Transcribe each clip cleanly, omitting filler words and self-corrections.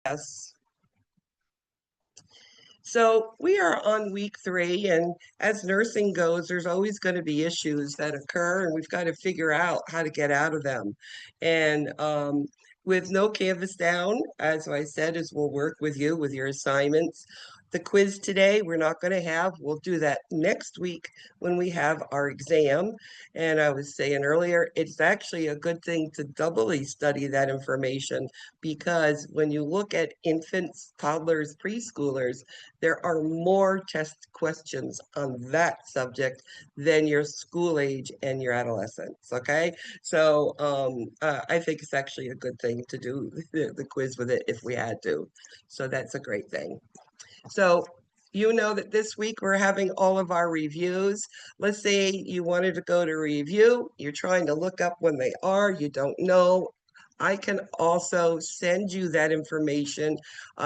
Yes. So we are on week 3, and as nursing goes, there's always going to be issues that occur, and we've got to figure out how to get out of them. And with no Canvas down, as I said, is we'll work with you with your assignments. The quiz today, we're not going to have. We'll do that next week when we have our exam. And I was saying earlier, it's actually a good thing to doubly study that information because when you look at infants, toddlers, preschoolers, there are more test questions on that subject than your school age and your adolescence. Okay. So I think it's actually a good thing to do the quiz with it if we had to. So that's a great thing. So you know that this week we're having all of our reviews. Let's say you wanted to go to review, you're trying to look up when they are, you don't know. I can also send you that information.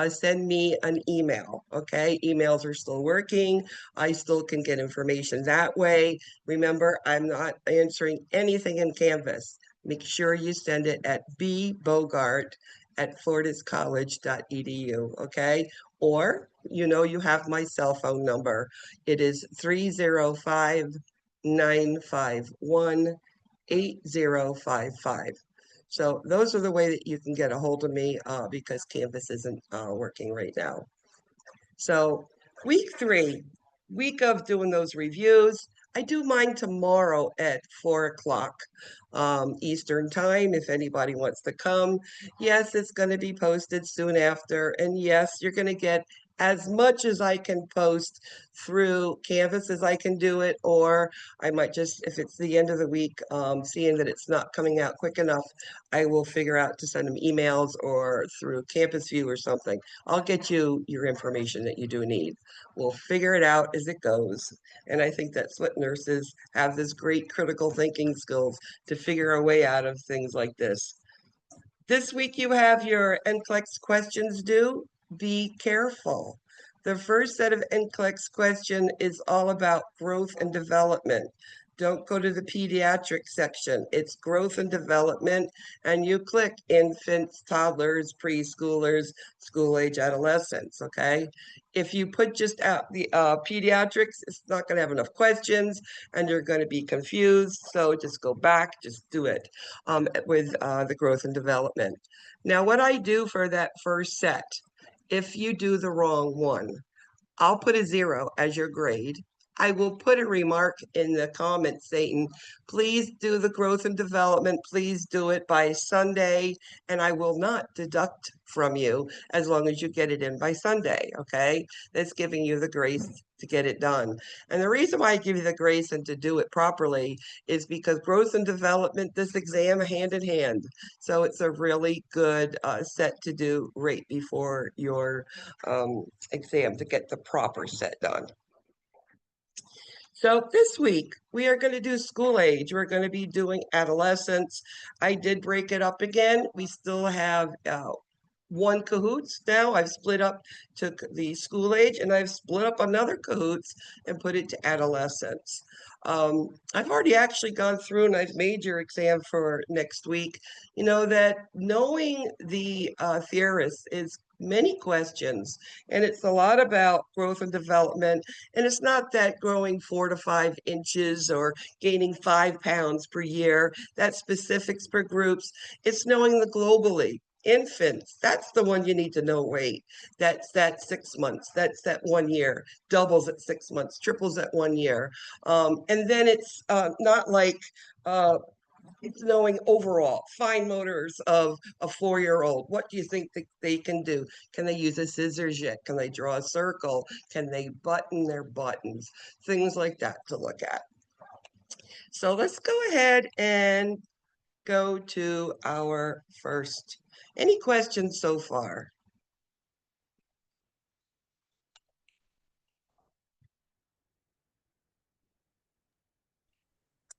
Send me an email, okay? Emails are still working. I still can get information that way. Remember, I'm not answering anything in Canvas. Make sure you send it at bbogart@floridacollege.edu, okay? Or, you have my cell phone number. It is 305-951-8055. So those are the way that you can get a hold of me because Canvas isn't working right now. So week 3, week of doing those reviews. I do mine tomorrow at 4 o'clock Eastern time if anybody wants to come. Yes, it's going to be posted soon after. And yes, you're going to get as much as I can post through Canvas as I can do it, or I might just, if it's the end of the week, seeing that it's not coming out quick enough, I will figure out to send them emails or through Campus View or something. I'll get you your information that you do need. We'll figure it out as it goes. And I think that's what nurses have, this great critical thinking skills to figure a way out of things like this. This week you have your NCLEX questions due. Be careful. The first set of NCLEX question is all about growth and development. Don't go to the pediatric section. It's growth and development, and you click infants, toddlers, preschoolers, school-age adolescents, okay? If you put just out the pediatrics, it's not going to have enough questions, and you're going to be confused, so just go back, just do it with the growth and development. Now, what I do for that first set, if you do the wrong one, I'll put a 0 as your grade. I will put a remark in the comments saying, please do the growth and development. Please do it by Sunday, and I will not deduct from you as long as you get it in by Sunday, okay? That's giving you the grace to get it done. And the reason why I give you the grace and to do it properly is because growth and development, this exam hand in hand. So it's a really good set to do right before your exam to get the proper set done. So this week we are going to do school age. We're going to be doing adolescence. I did break it up again. We still have one cahoots now. I've split up to the school age, and I've split up another cahoots and put it to adolescence. I've already actually gone through and I've made your exam for next week. You know that knowing the theorists is many questions, and it's a lot about growth and development. And it's not that growing 4 to 5 inches or gaining 5 pounds per year, that's specifics per groups. It's knowing the globally. Infants, that's the one you need to know weight. That's that 6 months. That's that 1 year. Doubles at 6 months, triples at 1 year. And then it's not like it's knowing overall fine motors of a 4-year-old. What do you think that they can do? Can they use a scissors yet? Can they draw a circle? Can they button their buttons? Things like that to look at. So let's go ahead and go to our first. Any questions so far?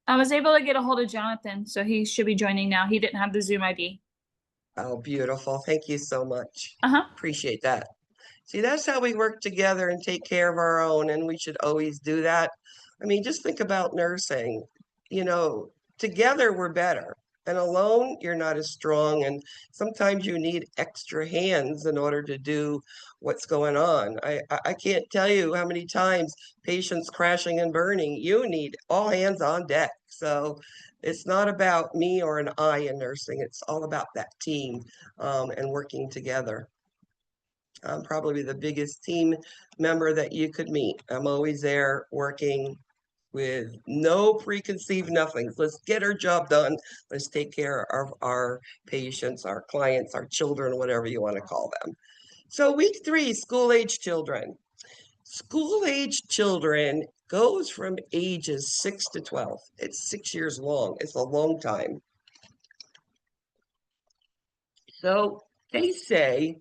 I was able to get a hold of Jonathan, so he should be joining now. He didn't have the Zoom ID. Oh, beautiful. Thank you so much. Uh-huh. Appreciate that. See, that's how we work together and take care of our own, and we should always do that. I mean, just think about nursing. Together we're better. And alone, you're not as strong. And sometimes you need extra hands in order to do what's going on. I can't tell you how many times patients crashing and burning, you need all hands on deck. So it's not about me or an I in nursing. It's all about that team and working together. I'm probably the biggest team member that you could meet. I'm always there working with no preconceived nothings. Let's get our job done. Let's take care of our patients, our clients, our children, whatever you want to call them. So week 3, school age children. School age children goes from ages 6 to 12. It's 6 years long. It's a long time. So they say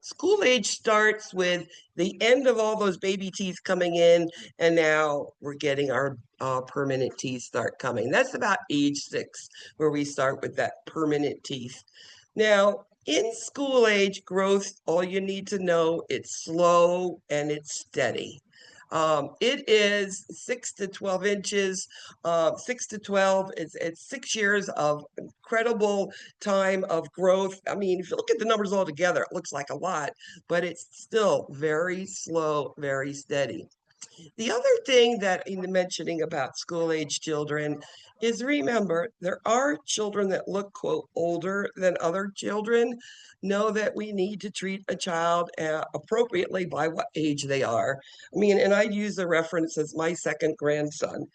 school age starts with the end of all those baby teeth coming in, and now we're getting our permanent teeth start coming. That's about age 6, where we start with that permanent teeth. Now, in school age growth, all you need to know, it's slow and it's steady. It is 6 to 12 inches. 6 to 12, it's 6 years of incredible time of growth. I mean, if you look at the numbers all together, it looks like a lot, but it's still very slow, very steady. The other thing that in mentioning about school age children is, remember, there are children that look, quote, older than other children. Know that we need to treat a child appropriately by what age they are. I mean, and I use the reference as my second grandson.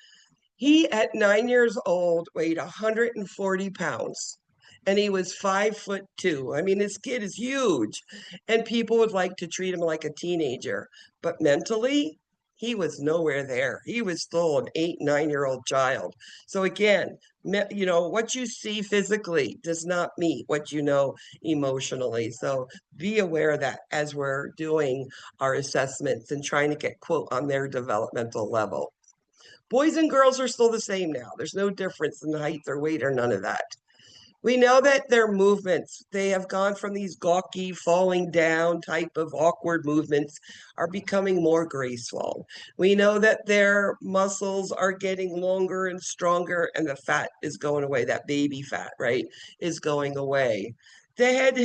He, at 9 years old, weighed 140 pounds and he was 5'2". I mean, this kid is huge. And people would like to treat him like a teenager. But mentally, he was nowhere there. He was still an 8, 9-year-old child. So again, what you see physically does not meet what you know emotionally. So be aware of that as we're doing our assessments and trying to get, quote, on their developmental level. Boys and girls are still the same now. There's no difference in height or weight or none of that. We know that their movements, they have gone from these gawky, falling down type of awkward movements, are becoming more graceful. We know that their muscles are getting longer and stronger, and the fat is going away. That baby fat, right, is going away. The head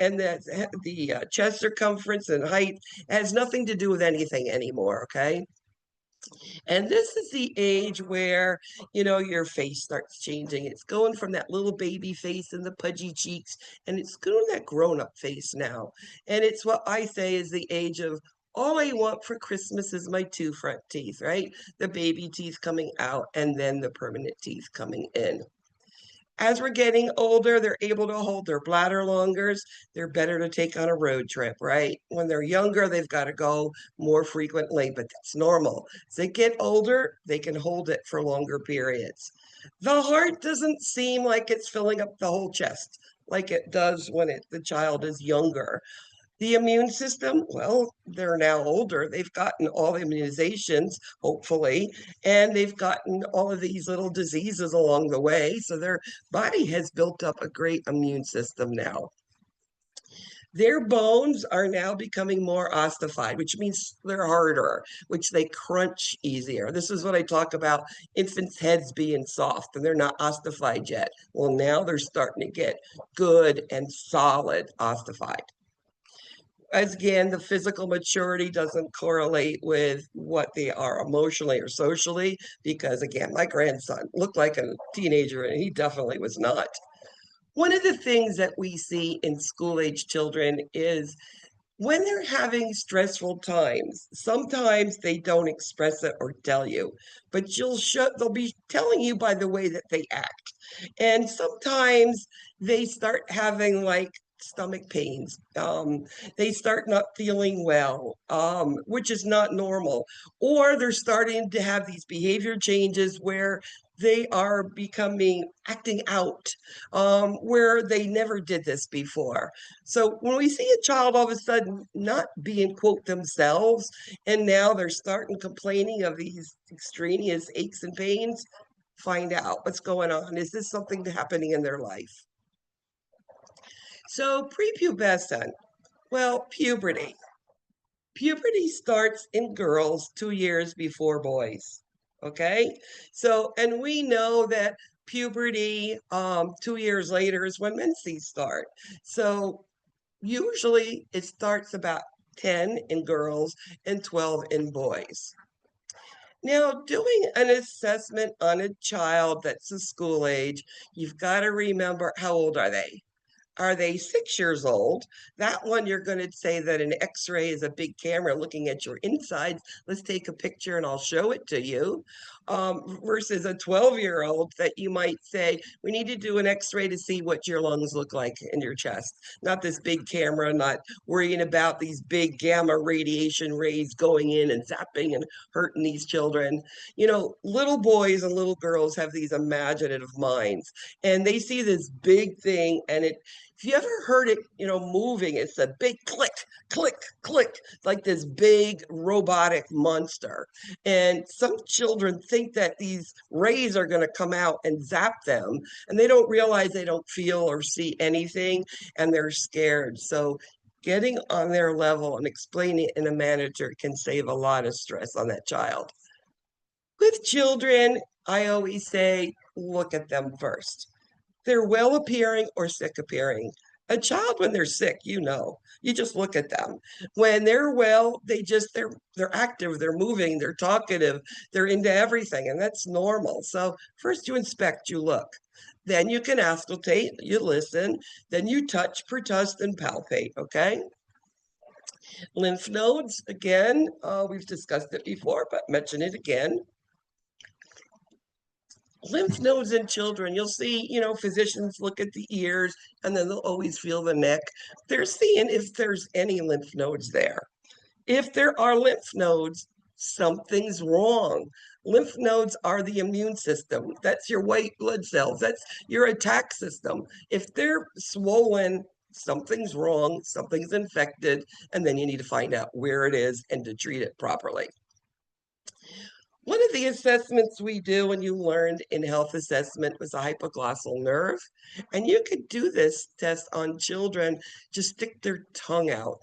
and the chest circumference and height has nothing to do with anything anymore, okay? And this is the age where, your face starts changing. It's going from that little baby face and the pudgy cheeks, and it's going to that grown-up face now. And it's what I say is the age of, all I want for Christmas is my 2 front teeth, right? The baby teeth coming out and then the permanent teeth coming in. As we're getting older, they're able to hold their bladder longer. They're better to take on a road trip, right? When they're younger, they've got to go more frequently, but that's normal. As they get older, they can hold it for longer periods. The heart doesn't seem like it's filling up the whole chest like it does when the child is younger. The immune system, well, they're now older. They've gotten all the immunizations, hopefully, and they've gotten all of these little diseases along the way. So their body has built up a great immune system now. Their bones are now becoming more ossified, which means they're harder, which they crunch easier. This is what I talk about infants' heads being soft and they're not ossified yet. Well, now they're starting to get good and solid ossified. As again, the physical maturity doesn't correlate with what they are emotionally or socially, because again, my grandson looked like a teenager and he definitely was not. One of the things that we see in school age children is when they're having stressful times, sometimes they don't express it or tell you, but they'll be telling you by the way that they act. And sometimes they start having like stomach pains. They start not feeling well, which is not normal. Or they're starting to have these behavior changes where they are becoming acting out, where they never did this before. So when we see a child all of a sudden not being, quote, themselves, and now they're starting complaining of these extraneous aches and pains, find out what's going on. Is this something happening in their life? So prepubescent, well, puberty. Puberty starts in girls 2 years before boys. Okay. So, and we know that puberty, 2 years later is when menses start. So usually it starts about 10 in girls and 12 in boys. Now, doing an assessment on a child that's a school age, you've got to remember, how old are they? Are they 6 years old? That one, you're going to say that an X-ray is a big camera looking at your insides. Let's take a picture and I'll show it to you. Versus a 12-year-old that you might say, we need to do an X-ray to see what your lungs look like in your chest. Not this big camera, not worrying about these big gamma radiation rays going in and zapping and hurting these children. Little boys and little girls have these imaginative minds, and they see this big thing, and if you ever heard it, moving, it's a big click, click, click, like this big robotic monster. And some children think that these rays are going to come out and zap them, and they don't realize they don't feel or see anything, and they're scared. So getting on their level and explaining it in a manner can save a lot of stress on that child. With children, I always say, look at them first. They're well appearing or sick appearing. A child, when they're sick, you just look at them. When they're well, they're active, they're moving, they're talkative, they're into everything, and that's normal. So first you inspect, you look. Then you can auscultate, you listen, then you touch, pertust, and palpate, okay? Lymph nodes, again, we've discussed it before, but mention it again. Lymph nodes in children, you'll see, physicians look at the ears and then they'll always feel the neck. They're seeing if there's any lymph nodes there. If there are lymph nodes, something's wrong. Lymph nodes are the immune system. That's your white blood cells. That's your attack system. If they're swollen, something's wrong, something's infected, and then you need to find out where it is and to treat it properly. One of the assessments we do, and you learned in health assessment, was a hypoglossal nerve. And you could do this test on children, just stick their tongue out.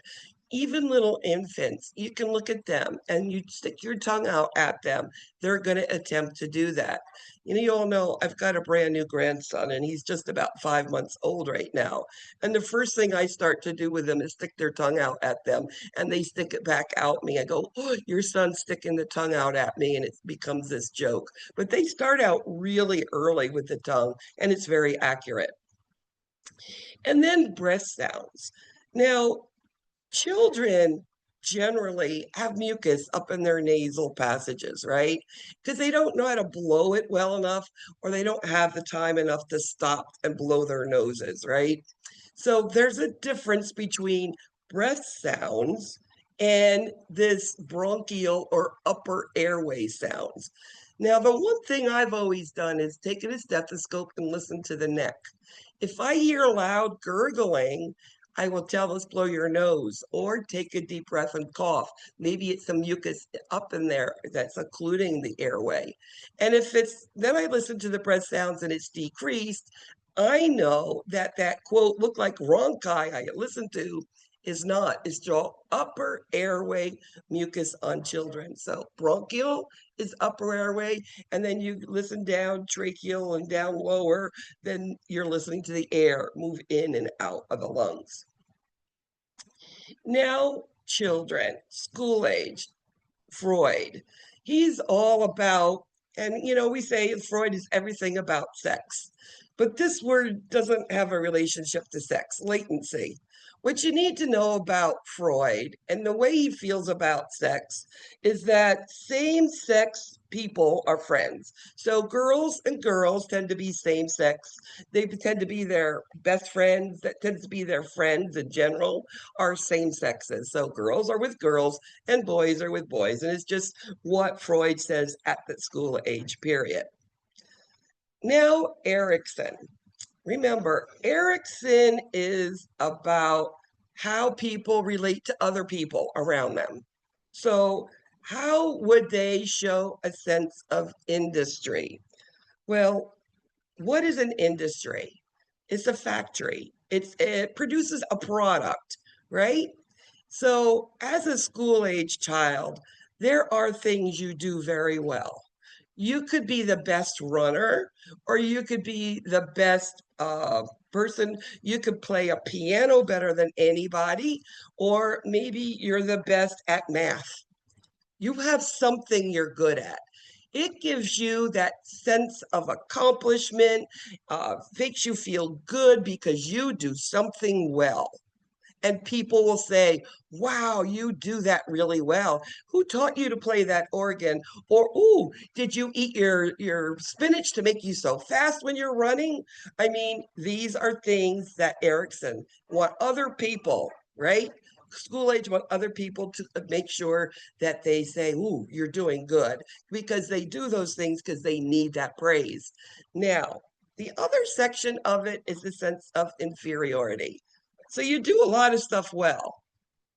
Even little infants, you can look at them and you stick your tongue out at them. They're going to attempt to do that. You all know I've got a brand new grandson, and he's just about 5 months old right now. And the first thing I start to do with them is stick their tongue out at them, and they stick it back out me. I go, oh, your son's sticking the tongue out at me, and it becomes this joke. But they start out really early with the tongue, and it's very accurate. And then breath sounds. Now, children generally have mucus up in their nasal passages, right? Because they don't know how to blow it well enough, or they don't have the time enough to stop and blow their noses, right? So there's a difference between breath sounds and this bronchial or upper airway sounds. Now, the one thing I've always done is taken a stethoscope and listen to the neck. If I hear loud gurgling, I will tell, let's blow your nose, or take a deep breath and cough. Maybe it's some mucus up in there that's occluding the airway. And then I listen to the breath sounds and it's decreased, I know that quote look like bronchi I listened to is not. It's all upper airway mucus on children. So bronchial is upper airway, and then you listen down tracheal and down lower, then you're listening to the air move in and out of the lungs. Now, children, school age, Freud. He's all about, and we say Freud is everything about sex, but this word doesn't have a relationship to sex, latency. What you need to know about Freud and the way he feels about sex is that same sex people are friends. So girls and girls tend to be same sex. They tend to be their best friends, that tends to be their friends in general, are same sexes. So girls are with girls and boys are with boys. And it's just what Freud says at the school age period. Now, Erickson. Remember, Erickson is about how people relate to other people around them. So how would they show a sense of industry? Well, what is an industry? It's a factory. It produces a product, right? So as a school age child, there are things you do very well. You could be the best runner, or you could be the best person. You could play a piano better than anybody, or maybe you're the best at math. You have something you're good at. It gives you that sense of accomplishment, makes you feel good because you do something well. And people will say, wow, you do that really well. Who taught you to play that organ? Or, ooh, did you eat your spinach to make you so fast when you're running? I mean, these are things that Erickson want other people, right? School age want other people to make sure that they say, ooh, you're doing good, because they do those things because they need that praise. Now, the other section of it is the sense of inferiority. So you do a lot of stuff well.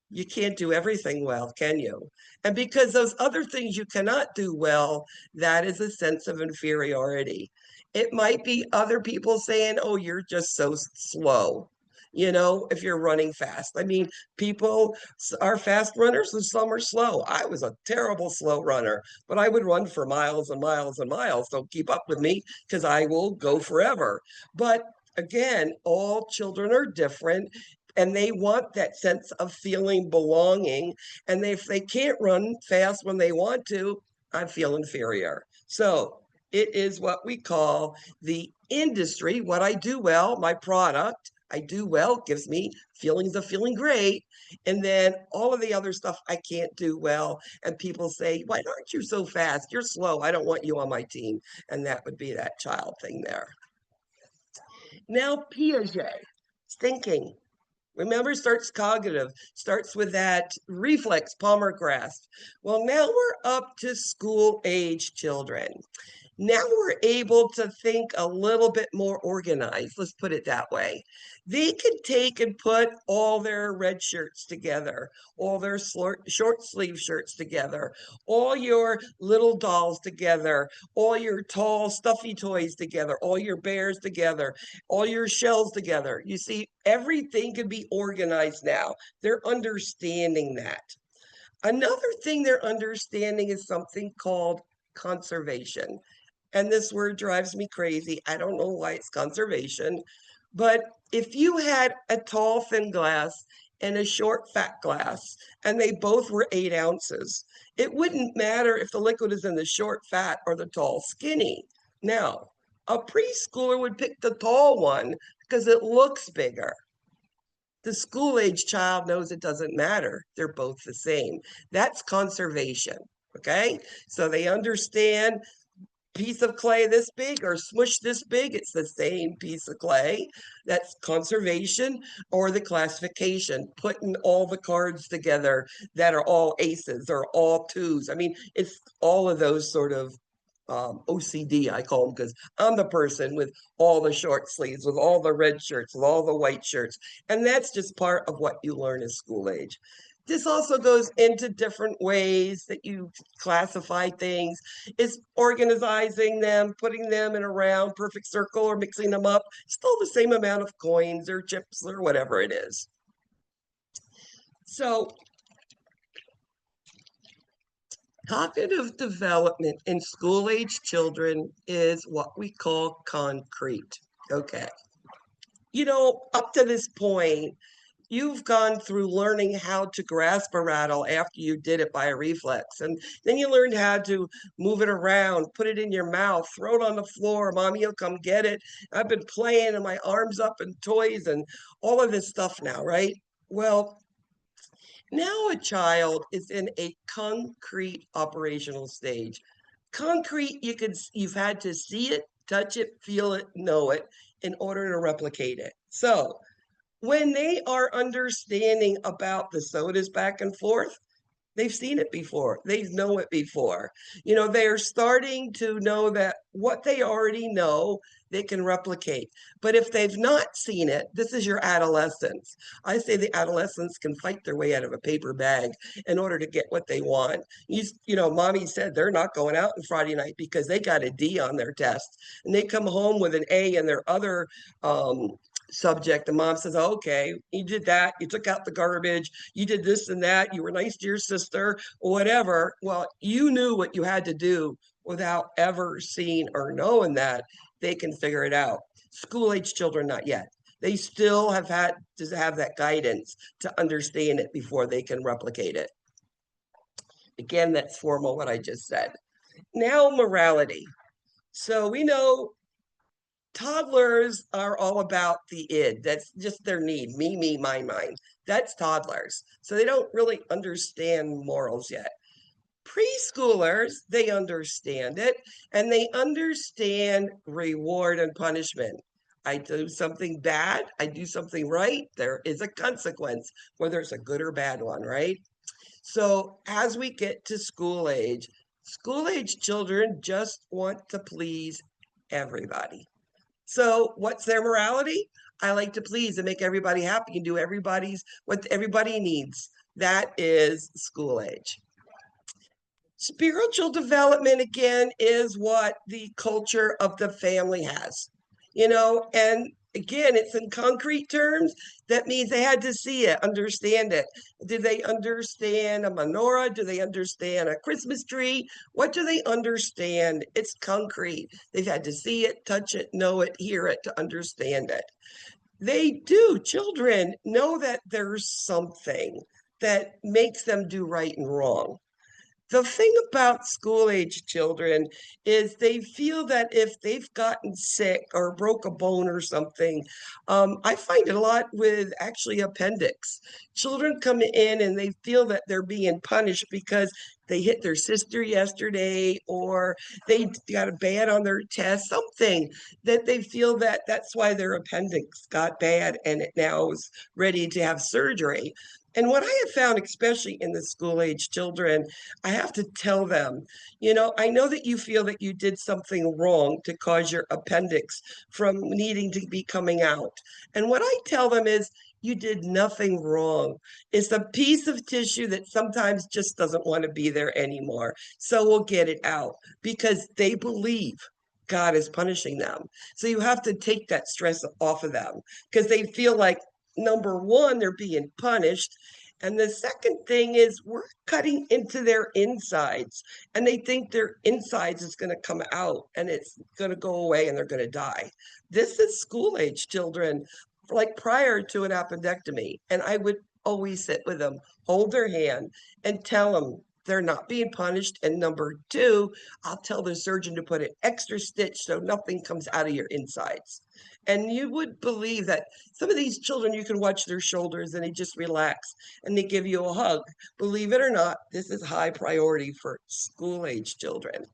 You can't do everything well, can you? And because those other things you cannot do well, that is a sense of inferiority. It might be other people saying, oh, you're just so slow, if you're running fast. I mean, people are fast runners and some are slow. I was a terrible slow runner, but I would run for miles and miles and miles. So keep up with me because I will go forever. But again, all children are different and they want that sense of feeling belonging. And if they can't run fast when they want to, I feel inferior. So it is what we call the industry, what I do well, my product. I do well, gives me feelings of feeling great. And then all of the other stuff I can't do well. And people say, why aren't you so fast? You're slow. I don't want you on my team. And that would be that child thing there. Now, Piaget, thinking. Remember, starts cognitive, starts with that reflex palmar grasp. Well, now we're up to school age children. Now we're able to think a little bit more organized. Let's put it that way. They could take and put all their red shirts together, all their short sleeve shirts together, all your little dolls together, all your tall stuffy toys together, all your bears together, all your shells together. You see, everything can be organized now. They're understanding that. Another thing they're understanding is something called conservation. And this word drives me crazy. I don't know why it's conservation, but if you had a tall, thin glass and a short, fat glass, and they both were 8 ounces, it wouldn't matter if the liquid is in the short, fat or the tall, skinny. Now, a preschooler would pick the tall one because it looks bigger. The school age child knows it doesn't matter. They're both the same. That's conservation. Okay. So they understand piece of clay this big or smush this big, it's the same piece of clay. That's conservation, or the classification, putting all the cards together that are all aces or all twos. I mean, it's all of those sort of OCD, I call them, because I'm the person with all the short sleeves, with all the red shirts, with all the white shirts. And that's just part of what you learn as school age. This also goes into different ways that you classify things. Is organizing them, putting them in a round, perfect circle, or mixing them up, still the same amount of coins or chips or whatever it is. So cognitive development in school age children is what we call concrete. Okay. Up to this point, you've gone through learning how to grasp a rattle after you did it by a reflex. And then you learned how to move it around, put it in your mouth, throw it on the floor. Mommy will come get it. I've been playing and my arms up and toys and all of this stuff now, right? Well, now a child is in a concrete operational stage. Concrete, you've had to see it, touch it, feel it, know it in order to replicate it. So when they are understanding about the sodas back and forth, they've seen it before. They know it before. They're starting to know that what they already know, they can replicate. But if they've not seen it, this is your adolescence. I say the adolescents can fight their way out of a paper bag in order to get what they want. Mommy said they're not going out on Friday night because they got a D on their test. And they come home with an A in their other subject. The mom says, oh, okay, you did that, you took out the garbage, you did this and that, you were nice to your sister, or whatever. Well, you knew what you had to do without ever seeing or knowing that. They can figure it out. School age children, not yet. They still have had to have that guidance to understand it before they can replicate it. Again, that's formal what I just said. Now, morality. So we know toddlers are all about the id. That's just their need. Me, mine. That's toddlers. So they don't really understand morals yet. Preschoolers, they understand it, and they understand reward and punishment. I do something bad, I do something right, there is a consequence, whether it's a good or bad one, right? So as we get to school age children just want to please everybody. So what's their morality? I like to please and make everybody happy and do everybody's what everybody needs. That is school age. Spiritual development, again, is what the culture of the family has, and again, it's in concrete terms. That means they had to see it, understand it. Do they understand a menorah? Do they understand a Christmas tree? What do they understand? It's concrete. They've had to see it, touch it, know it, hear it to understand it. They do, children know that there's something that makes them do right and wrong. The thing about school age children is they feel that if they've gotten sick or broke a bone or something, I find it a lot with actually appendix. Children come in and they feel that they're being punished because they hit their sister yesterday or they got a bad on their test, something that they feel that that's why their appendix got bad and it now is ready to have surgery. And what I have found, especially in the school age children, I have to tell them, I know that you feel that you did something wrong to cause your appendix from needing to be coming out. And what I tell them is, you did nothing wrong. It's a piece of tissue that sometimes just doesn't want to be there anymore. So we'll get it out because they believe God is punishing them. So you have to take that stress off of them because they feel like, number one, they're being punished. And the second thing is we're cutting into their insides and they think their insides is going to come out and it's going to go away and they're going to die. This is school age children, like prior to an appendectomy. And I would always sit with them, hold their hand and tell them they're not being punished. And number two, I'll tell the surgeon to put an extra stitch so nothing comes out of your insides. And you would believe that some of these children, you can watch their shoulders and they just relax and they give you a hug. Believe it or not, this is high priority for school age children.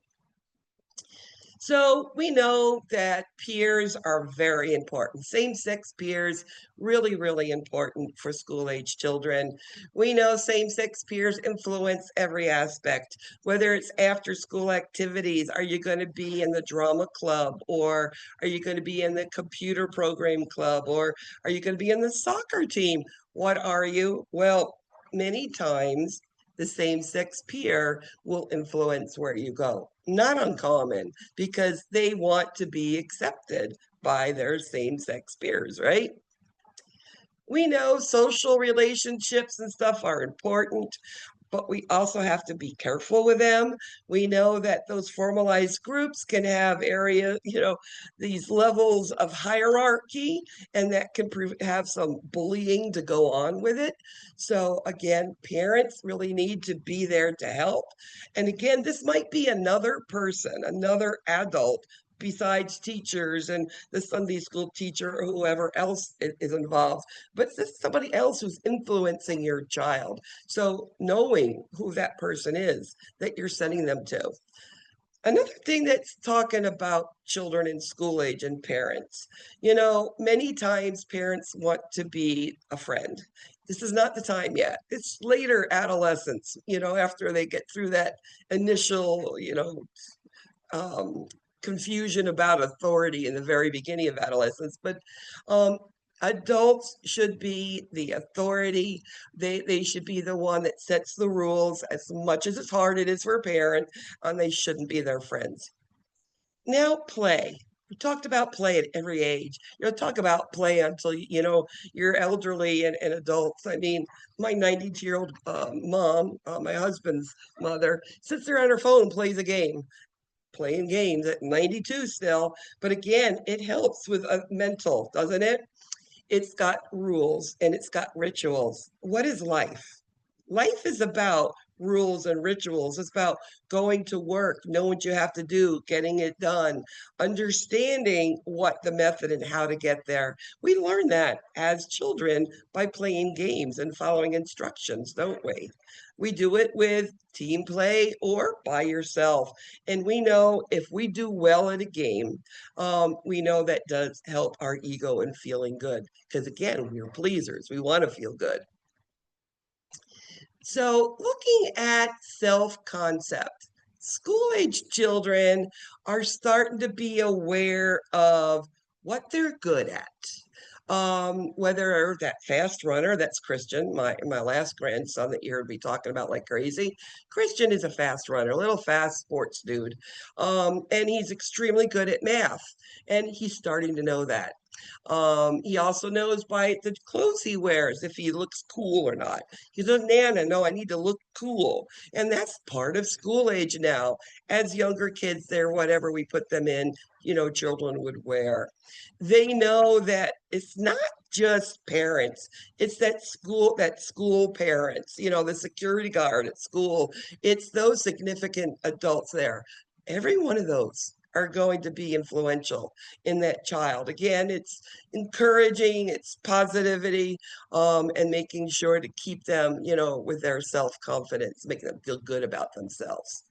So we know that peers are very important. Same-sex peers, really, really important for school-age children. We know same-sex peers influence every aspect, whether it's after-school activities. Are you going to be in the drama club? Or are you going to be in the computer program club? Or are you going to be in the soccer team? What are you? Well, many times the same-sex peer will influence where you go. Not uncommon because they want to be accepted by their same-sex peers, right? We know social relationships and stuff are important, but we also have to be careful with them. We know that those formalized groups can have these levels of hierarchy, and that can have some bullying to go on with it. So again, parents really need to be there to help. And again, this might be another person, another adult besides teachers and the Sunday school teacher or whoever else is involved, but it's somebody else who's influencing your child. So knowing who that person is that you're sending them to. Another thing that's talking about children in school age and parents, many times parents want to be a friend. This is not the time yet. It's later adolescence, after they get through that initial, um, confusion about authority in the very beginning of adolescence. But adults should be the authority. They should be the one that sets the rules as much as it's hard it is for a parent, and they shouldn't be their friends. Now, play. We talked about play at every age. Talk about play until you're elderly and adults. I mean, my 92-year-old mom, my husband's mother, sits there on her phone and plays a game, playing games at 92 still. But again, it helps with mental, doesn't it? It's got rules and it's got rituals. What is life? Life is about rules and rituals. It's about going to work, knowing what you have to do, getting it done, understanding what the method and how to get there. We learn that as children by playing games and following instructions, don't we? We do it with team play or by yourself. And we know if we do well at a game, we know that does help our ego and feeling good. Because again, we're pleasers. We want to feel good. So, looking at self concept, school age children are starting to be aware of what they're good at. Whether that fast runner, that's Christian, my last grandson that you heard me talking about like crazy. Christian is a fast runner, a little fast sports dude. And he's extremely good at math. And he's starting to know that. He also knows by the clothes he wears if he looks cool or not. He says, Nana, no, I need to look cool. And that's part of school age now. As younger kids, they're whatever we put them in, children would wear. They know that it's not just parents, it's that school parents, the security guard at school. It's those significant adults there. Every one of those are going to be influential in that child. Again, it's encouraging, it's positivity, and making sure to keep them, with their self-confidence, making them feel good about themselves.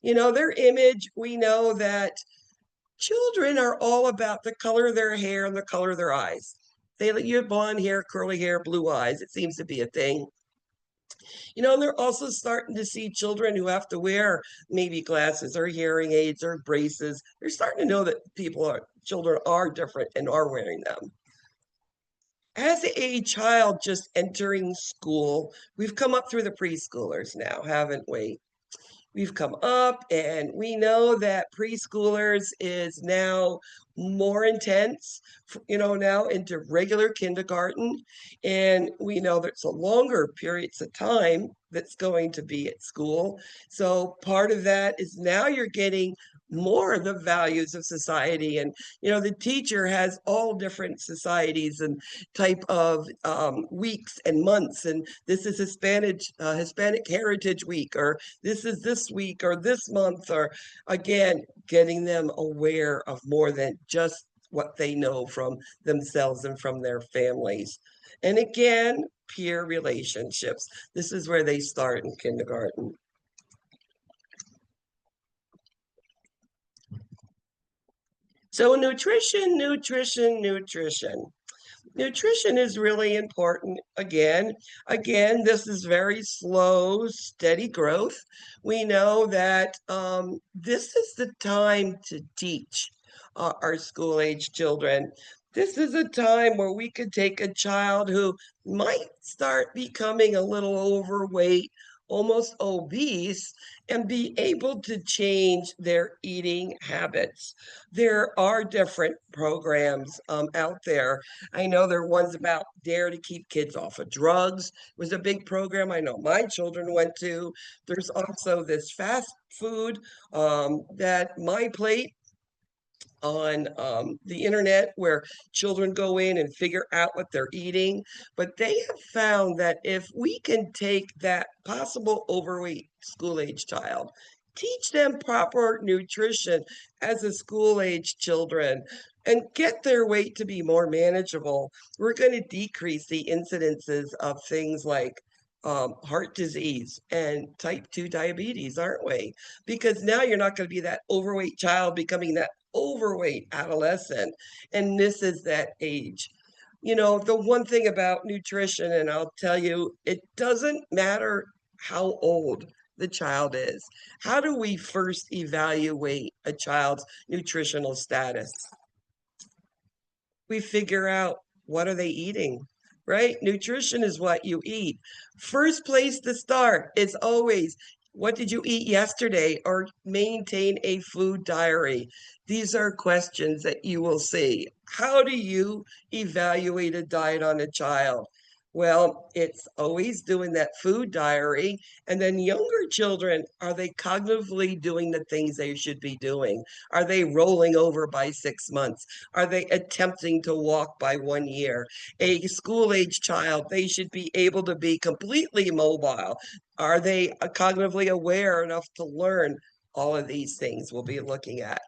Their image, we know that children are all about the color of their hair and the color of their eyes. You have blonde hair, curly hair, blue eyes. It seems to be a thing. They're also starting to see children who have to wear maybe glasses or hearing aids or braces. They're starting to know that children are different and are wearing them. As a child just entering school, we've come up through the preschoolers now, haven't we? We've come up and we know that preschoolers is now more intense, now into regular kindergarten. And we know there's a longer periods of time that's going to be at school. So part of that is now you're getting more of the values of society. And, the teacher has all different societies and type of weeks and months. And this is Hispanic Heritage Week, or this is this week or this month, or again, getting them aware of more than just what they know from themselves and from their families. And again, peer relationships. This is where they start in kindergarten. So nutrition, nutrition, nutrition. Nutrition is really important. Again, this is very slow, steady growth. We know that this is the time to teach our school age children. This is a time where we could take a child who might start becoming a little overweight, almost obese, and be able to change their eating habits. There are different programs out there. I know there are ones about Dare to Keep Kids Off of Drugs. It was a big program I know my children went to. There's also this fast food that My Plate on the internet where children go in and figure out what they're eating. But they have found that if we can take that possible overweight school age child, teach them proper nutrition as a school age children, and get their weight to be more manageable, we're going to decrease the incidences of things like heart disease and type 2 diabetes, aren't we? Because now you're not going to be that overweight child becoming that overweight adolescent. And this is that age. The one thing about nutrition, and I'll tell you, it doesn't matter how old the child is. How do we first evaluate a child's nutritional status? We figure out, what are they eating, right? Nutrition is what you eat. First place to start is always What did you eat yesterday? Or maintain a food diary. These are questions that you will see. How do you evaluate a diet on a child? Well, it's always doing that food diary. And then younger children, are they cognitively doing the things they should be doing? Are they rolling over by 6 months? Are they attempting to walk by 1 year? A school age child, they should be able to be completely mobile. Are they cognitively aware enough to learn? All of these things we'll be looking at.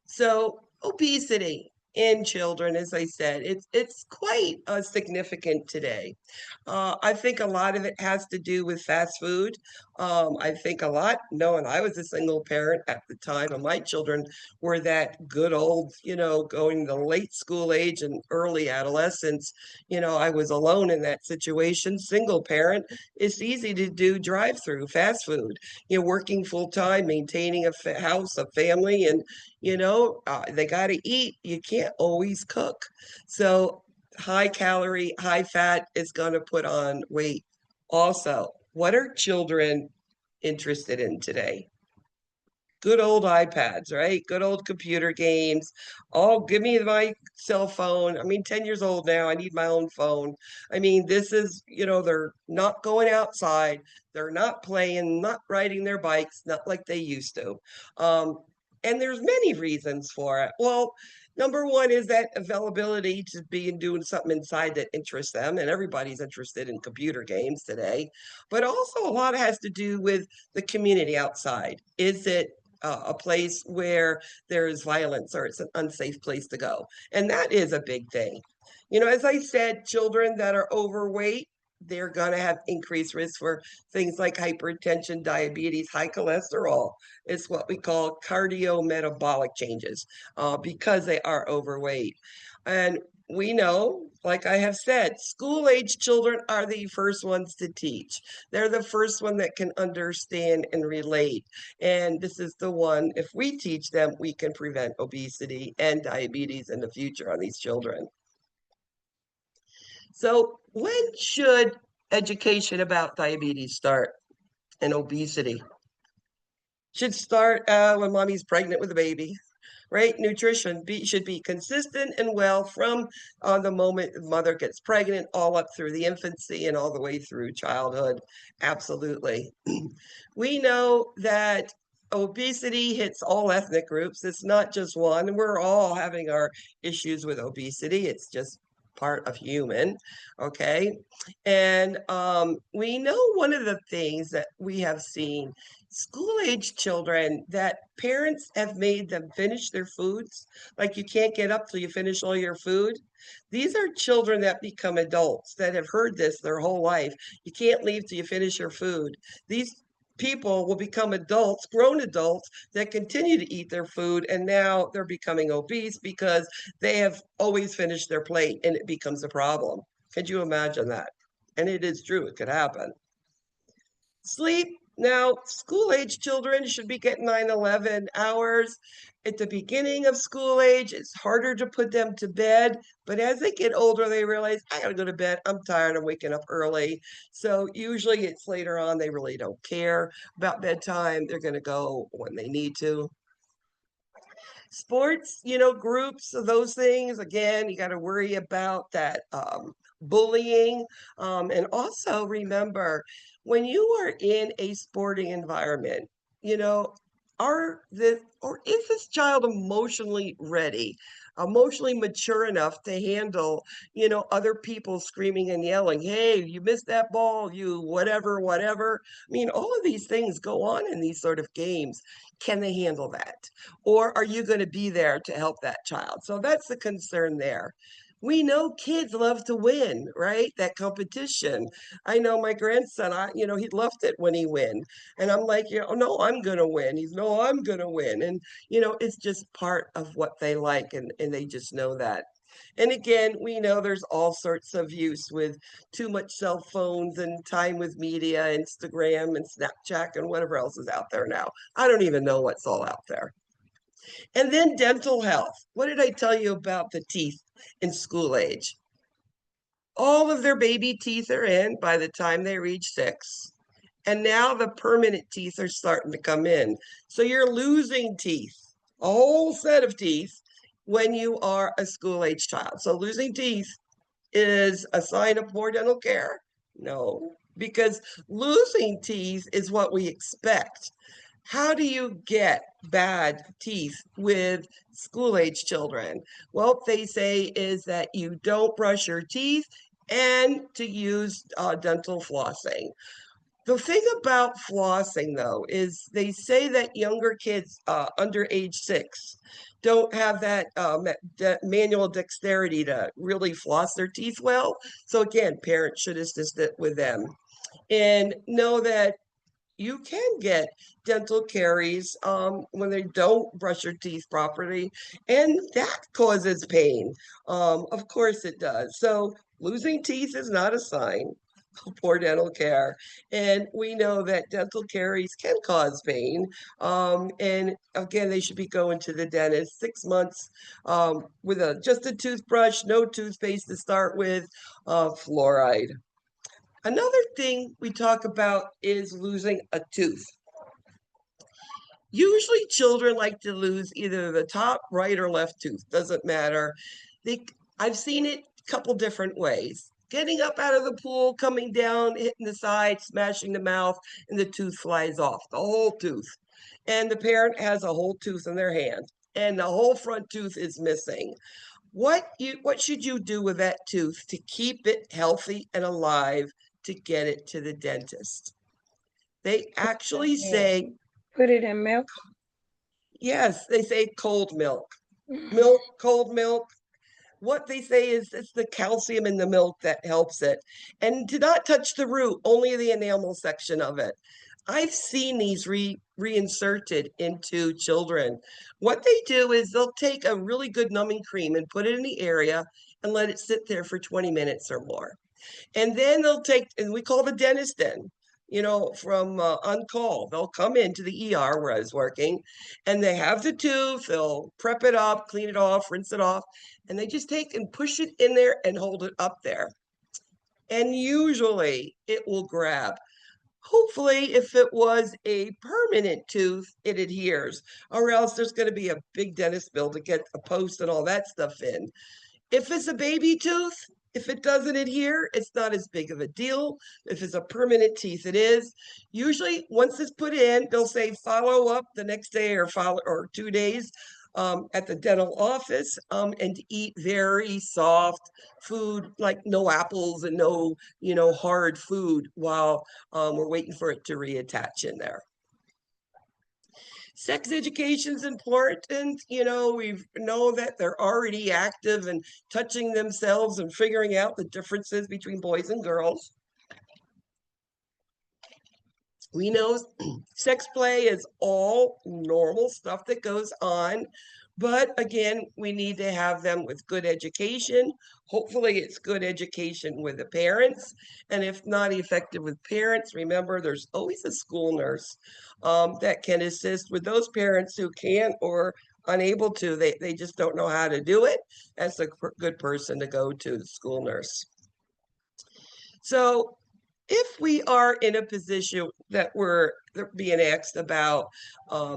So obesity in children, as I said, it's quite significant today. I think a lot of it has to do with fast food. I think a lot, knowing I was a single parent at the time, and my children were that good old, going to late school age and early adolescence. I was alone in that situation, single parent. It's easy to do drive-through fast food. Working full time, maintaining a house, a family, and they got to eat. You can't always cook. So high calorie, high fat is going to put on weight. Also, what are children interested in today? Good old iPads, right? Good old computer games. Oh, give me my cell phone. I mean, 10 years old now. I need my own phone. I mean, this is, they're not going outside. They're not playing, not riding their bikes, not like they used to. Um, and there's many reasons for it. Well, number one is that availability to be and doing something inside that interests them. And everybody's interested in computer games today. But also a lot has to do with the community outside. Is it a place where there's violence or it's an unsafe place to go? And that is a big thing. As I said, children that are overweight, they're going to have increased risk for things like hypertension, diabetes, high cholesterol. It's what we call cardiometabolic changes because they are overweight. And we know, like I have said, school age children are the first ones to teach. They're the first one that can understand and relate. And this is the one, if we teach them, we can prevent obesity and diabetes in the future on these children. So when should education about diabetes start and obesity? Should start when mommy's pregnant with a baby, right? Nutrition should be consistent and well from the moment the mother gets pregnant, all up through the infancy and all the way through childhood. Absolutely. We know that obesity hits all ethnic groups. It's not just one. We're all having our issues with obesity. It's just part of human, okay? And we know one of the things that we have seen school age children that parents have made them finish their foods. Like you can't get up till you finish all your food. These are children that become adults that have heard this their whole life. You can't leave till you finish your food. These people will become adults, grown adults that continue to eat their food, and now they're becoming obese because they have always finished their plate and it becomes a problem. Could you imagine that? And it is true, it could happen. Sleep. Now, school age children should be getting 9-11 hours. At the beginning of school age, it's harder to put them to bed. But as they get older, they realize, I got to go to bed. I'm tired. I'm waking up early. So usually it's later on. They really don't care about bedtime. They're going to go when they need to. Sports, groups of those things. Again, you got to worry about that bullying. And also remember, when you are in a sporting environment, you know, or is this child emotionally ready, emotionally mature enough to handle, other people screaming and yelling, hey, you missed that ball, you whatever, whatever. I mean, all of these things go on in these sort of games. Can they handle that? Or are you going to be there to help that child? So that's the concern there. We know kids love to win, right? That competition. I know my grandson, he loved it when he win. And I'm like, no, I'm going to win. He's, no, I'm going to win. And, it's just part of what they like. And they just know that. And again, we know there's all sorts of use with too much cell phones and time with media, Instagram and Snapchat and whatever else is out there now. I don't even know what's all out there. And then dental health. What did I tell you about the teeth in school age? All of their baby teeth are in by the time they reach 6. And now the permanent teeth are starting to come in. So you're losing teeth, a whole set of teeth, when you are a school age child. So losing teeth is a sign of poor dental care? No, because losing teeth is what we expect. How do you get bad teeth with school age children? Well, they say is that you don't brush your teeth and to use dental flossing. The thing about flossing, though, is they say that younger kids under age 6 don't have that manual dexterity to really floss their teeth well. So again, parents should assist it with them and know that you can get dental caries when they don't brush your teeth properly, and that causes pain. Of course it does. So losing teeth is not a sign of poor dental care, and we know that dental caries can cause pain. And again, they should be going to the dentist 6 months with just a toothbrush, no toothpaste to start with, fluoride. Another thing we talk about is losing a tooth. Usually children like to lose either the top right or left tooth, doesn't matter. They, I've seen it a couple different ways. Getting up out of the pool, coming down, hitting the side, smashing the mouth, and the tooth flies off, the whole tooth. And the parent has a whole tooth in their hand, and the whole front tooth is missing. What should you do with that tooth to keep it healthy and alive to get it to the dentist? They actually Yeah. say, Put it in milk. yes, they say cold milk. Mhm. Milk, cold milk. What they say is it's the calcium in the milk that helps it. And to not touch the root, only the enamel section of it. I've seen these reinserted into children. What they do is they'll take a really good numbing cream and put it in the area and let it sit there for 20 minutes or more. And then they'll take, and we call the dentist in, from on call. They'll come into the ER where I was working, and they have the tooth, they'll prep it up, clean it off, rinse it off, and they just take and push it in there and hold it up there. And usually it will grab. Hopefully, if it was a permanent tooth, it adheres, or else there's going to be a big dentist bill to get a post and all that stuff in. If it's a baby tooth, if it doesn't adhere, it's not as big of a deal. If it's a permanent teeth, it is. Usually, once it's put in, they'll say follow up the next day or 2 days at the dental office, and to eat very soft food, like no apples and no, hard food while we're waiting for it to reattach in there. Sex education is important. We know that they're already active and touching themselves and figuring out the differences between boys and girls. We know sex play is all normal stuff that goes on. But again, we need to have them with good education. Hopefully, it's good education with the parents. And if not effective with parents, remember there's always a school nurse that can assist with those parents who can't or unable to. They just don't know how to do it. That's a good person to go to, the school nurse. So if we are in a position that we're being asked about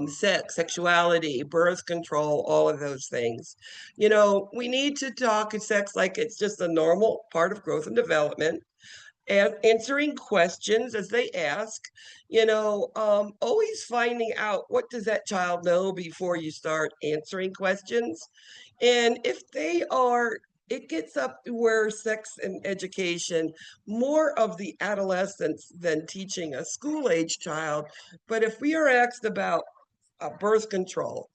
sex, sexuality, birth control, all of those things, we need to talk sex like it's just a normal part of growth and development, and answering questions as they ask, always finding out what does that child know before you start answering questions. And if they are, it gets up to where sex and education, more of the adolescence than teaching a school age child. But if we are asked about birth control,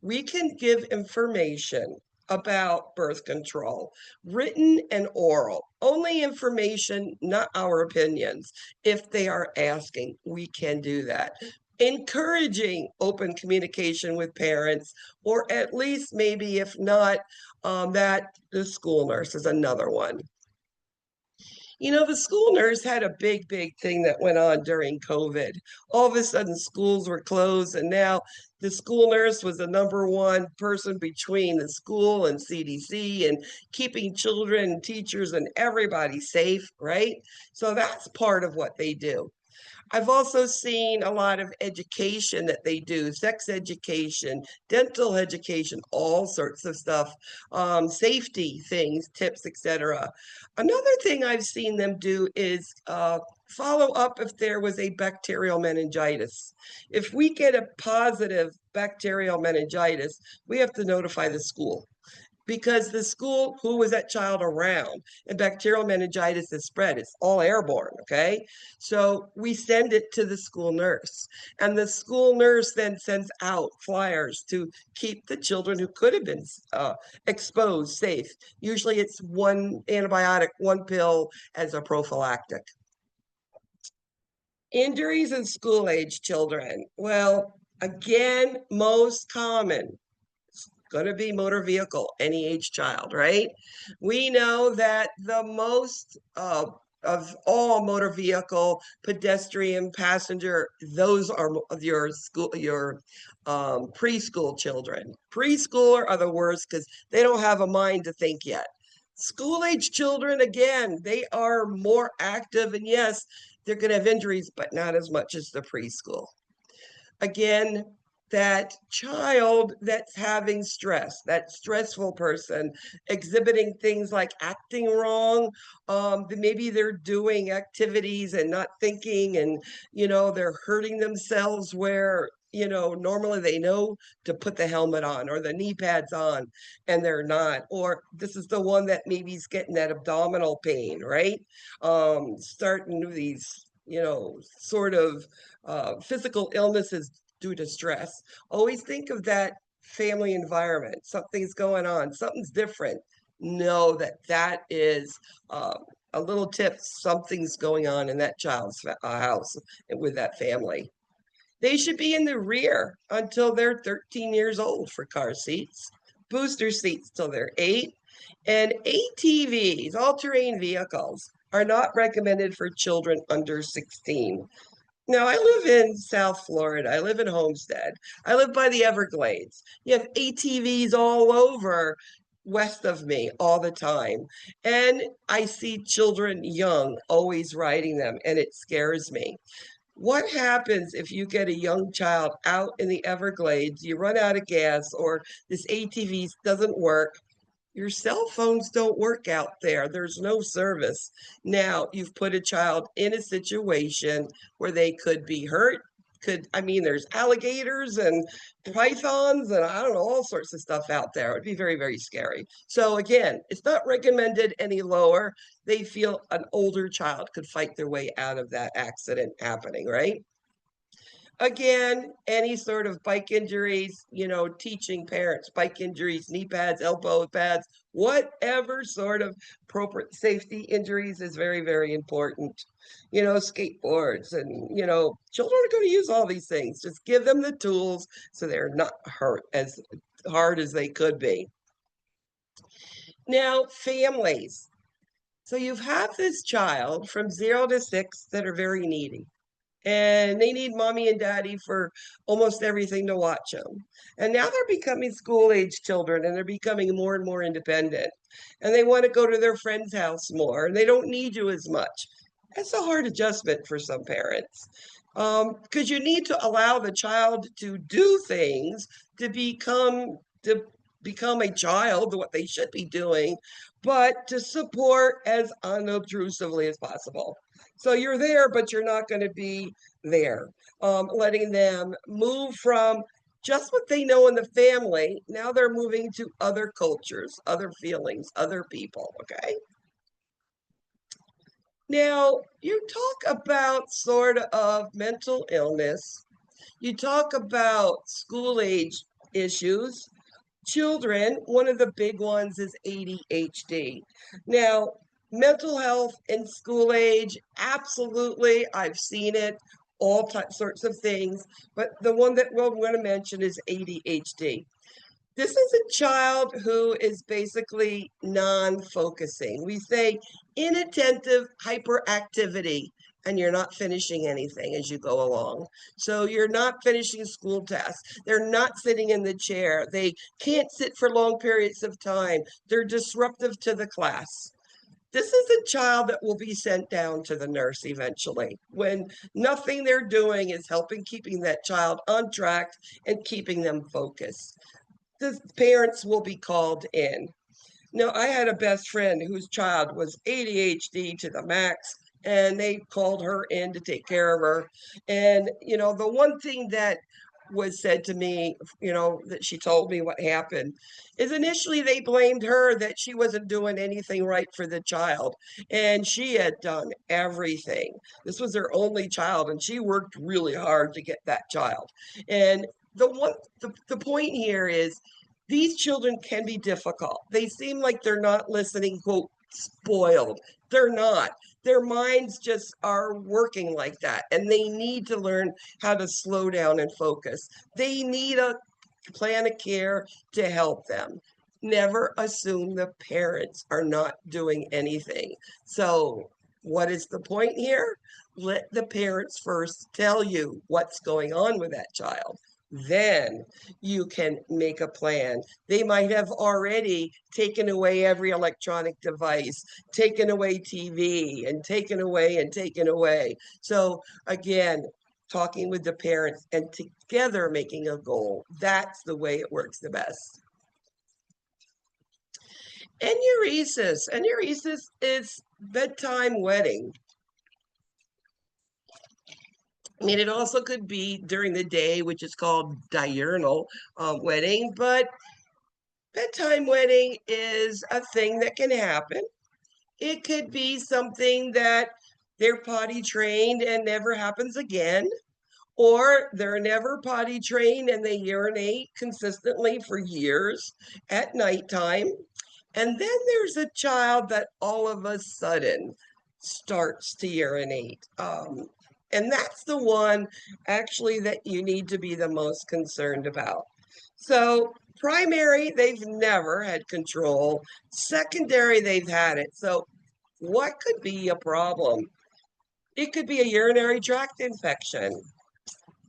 we can give information about birth control, written and oral, only information, not our opinions. If they are asking, we can do that. Encouraging open communication with parents, or at least maybe if not, that the school nurse is another one. The school nurse had a big thing that went on during COVID. All of a sudden, schools were closed, and now the school nurse was the number one person between the school and CDC and keeping children and teachers and everybody safe, right? So that's part of what they do. I've also seen a lot of education that they do, sex education, dental education, all sorts of stuff, safety things, tips, etc. Another thing I've seen them do is follow up if there was a bacterial meningitis. If we get a positive bacterial meningitis, we have to notify the school, because the school, who was that child around? And bacterial meningitis is spread, it's all airborne, okay? So we send it to the school nurse, and the school nurse then sends out flyers to keep the children who could have been exposed safe. Usually it's one antibiotic, one pill as a prophylactic. Injuries in school age children. Well, again, most common going to be motor vehicle, any age child, right? We know that the most of all motor vehicle, pedestrian, passenger, those are your school, your preschool children. Preschooler are the worst because they don't have a mind to think yet. School age children, again, they are more active, and yes, they're going to have injuries, but not as much as the preschool. Again, that child that's having stress, that stressful person exhibiting things like acting wrong, maybe they're doing activities and not thinking, and they're hurting themselves where normally they know to put the helmet on or the knee pads on and they're not. Or this is the one that maybe is getting that abdominal pain, right? Starting these sort of physical illnesses due to stress. Always think of that family environment. Something's going on, something's different. Know that that is a little tip. Something's going on in that child's house with that family. They should be in the rear until they're 13 years old for car seats, booster seats till they're 8, and ATVs, all-terrain vehicles, are not recommended for children under 16. Now, I live in South Florida. I live in Homestead. I live by the Everglades. You have ATVs all over west of me all the time. And I see children young always riding them, and it scares me. What happens if you get a young child out in the Everglades, you run out of gas, or this ATV doesn't work? Your cell phones don't work out there. There's no service. Now you've put a child in a situation where they could be hurt. There's alligators and pythons and I don't know, all sorts of stuff out there. It would be very, very scary. So again, it's not recommended any lower. They feel an older child could fight their way out of that accident happening, right? Again, any sort of bike injuries, teaching parents, bike injuries, knee pads, elbow pads, whatever sort of appropriate safety injuries is very, very important. Skateboards and, children are going to use all these things. Just give them the tools so they're not hurt as hard as they could be. Now, families. So you have this child from 0 to 6 that are very needy, and they need mommy and daddy for almost everything to watch them. And now they're becoming school age children, and they're becoming more and more independent, and they want to go to their friend's house more, and they don't need you as much. That's a hard adjustment for some parents, because you need to allow the child to do things to become a child, what they should be doing, but to support as unobtrusively as possible. So you're there, but you're not going to be there. Letting them move from just what they know in the family. Now they're moving to other cultures, other feelings, other people, okay? Now, you talk about sort of mental illness. You talk about school age issues. Children, one of the big ones is ADHD. Now, mental health in school age, absolutely, I've seen it, all sorts of things, but the one that we're going to mention is ADHD. This is a child who is basically non-focusing. We say inattentive hyperactivity, and you're not finishing anything as you go along. So you're not finishing school tasks. They're not sitting in the chair. They can't sit for long periods of time. They're disruptive to the class. This is a child that will be sent down to the nurse eventually when nothing they're doing is helping keeping that child on track and keeping them focused. The parents will be called in. Now, I had a best friend whose child was ADHD to the max, and they called her in to take care of her. And, the one thing that was said to me, that she told me what happened is initially they blamed her that she wasn't doing anything right for the child. And she had done everything. This was her only child, and she worked really hard to get that child. And the point here is these children can be difficult. They seem like they're not listening, quote, spoiled. They're not. Their minds just are working like that, and they need to learn how to slow down and focus. They need a plan of care to help them. Never assume the parents are not doing anything. So, what is the point here? Let the parents first tell you what's going on with that child. Then you can make a plan. They might have already taken away every electronic device, taken away TV, and taken away and taken away. So, again, talking with the parents and together making a goal. That's the way it works the best. Enuresis. Enuresis is bedtime wetting. I mean, it also could be during the day, which is called diurnal wetting, but bedtime wetting is a thing that can happen. It could be something that they're potty trained and never happens again, or they're never potty trained and they urinate consistently for years at nighttime. And then there's a child that all of a sudden starts to urinate. And that's the one actually that you need to be the most concerned about. So, primary, they've never had control. Secondary, they've had it. So, what could be a problem? It could be a urinary tract infection.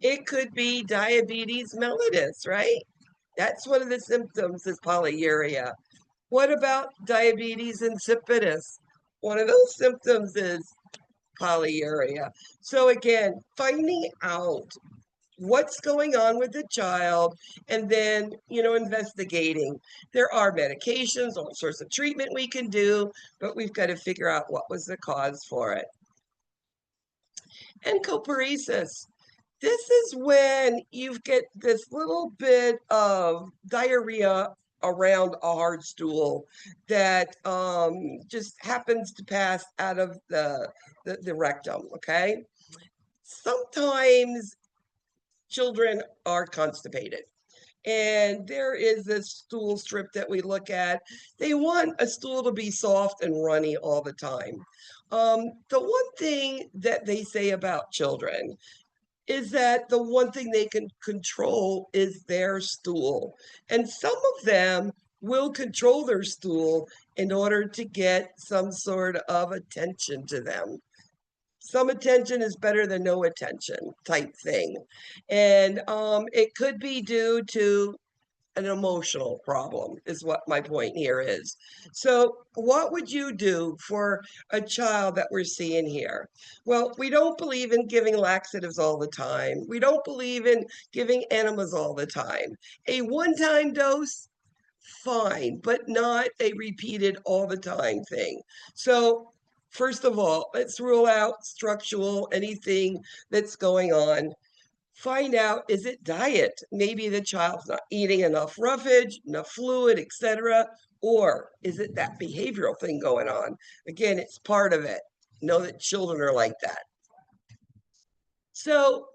It could be diabetes mellitus, right? That's one of the symptoms is polyuria. What about diabetes insipidus? One of those symptoms is polyuria. So again, finding out what's going on with the child and then, investigating. There are medications, all sorts of treatment we can do, but we've got to figure out what was the cause for it. And coparesis. This is when you get this little bit of diarrhea around a hard stool that just happens to pass out of the rectum, okay? Sometimes children are constipated. And there is this stool strip that we look at. They want a stool to be soft and runny all the time. The one thing that they say about children is that the one thing they can control is their stool. And some of them will control their stool in order to get some sort of attention to them. Some attention is better than no attention type thing. And it could be due to an emotional problem is what my point here is. So what would you do for a child that we're seeing here? Well, we don't believe in giving laxatives all the time. We don't believe in giving enemas all the time. A one-time dose, fine, but not a repeated all the time thing. So first of all, let's rule out structural, anything that's going on. Find out, is it diet? Maybe the child's not eating enough roughage, enough fluid, etc. Or is it that behavioral thing going on? Again, it's part of it. Know that children are like that. So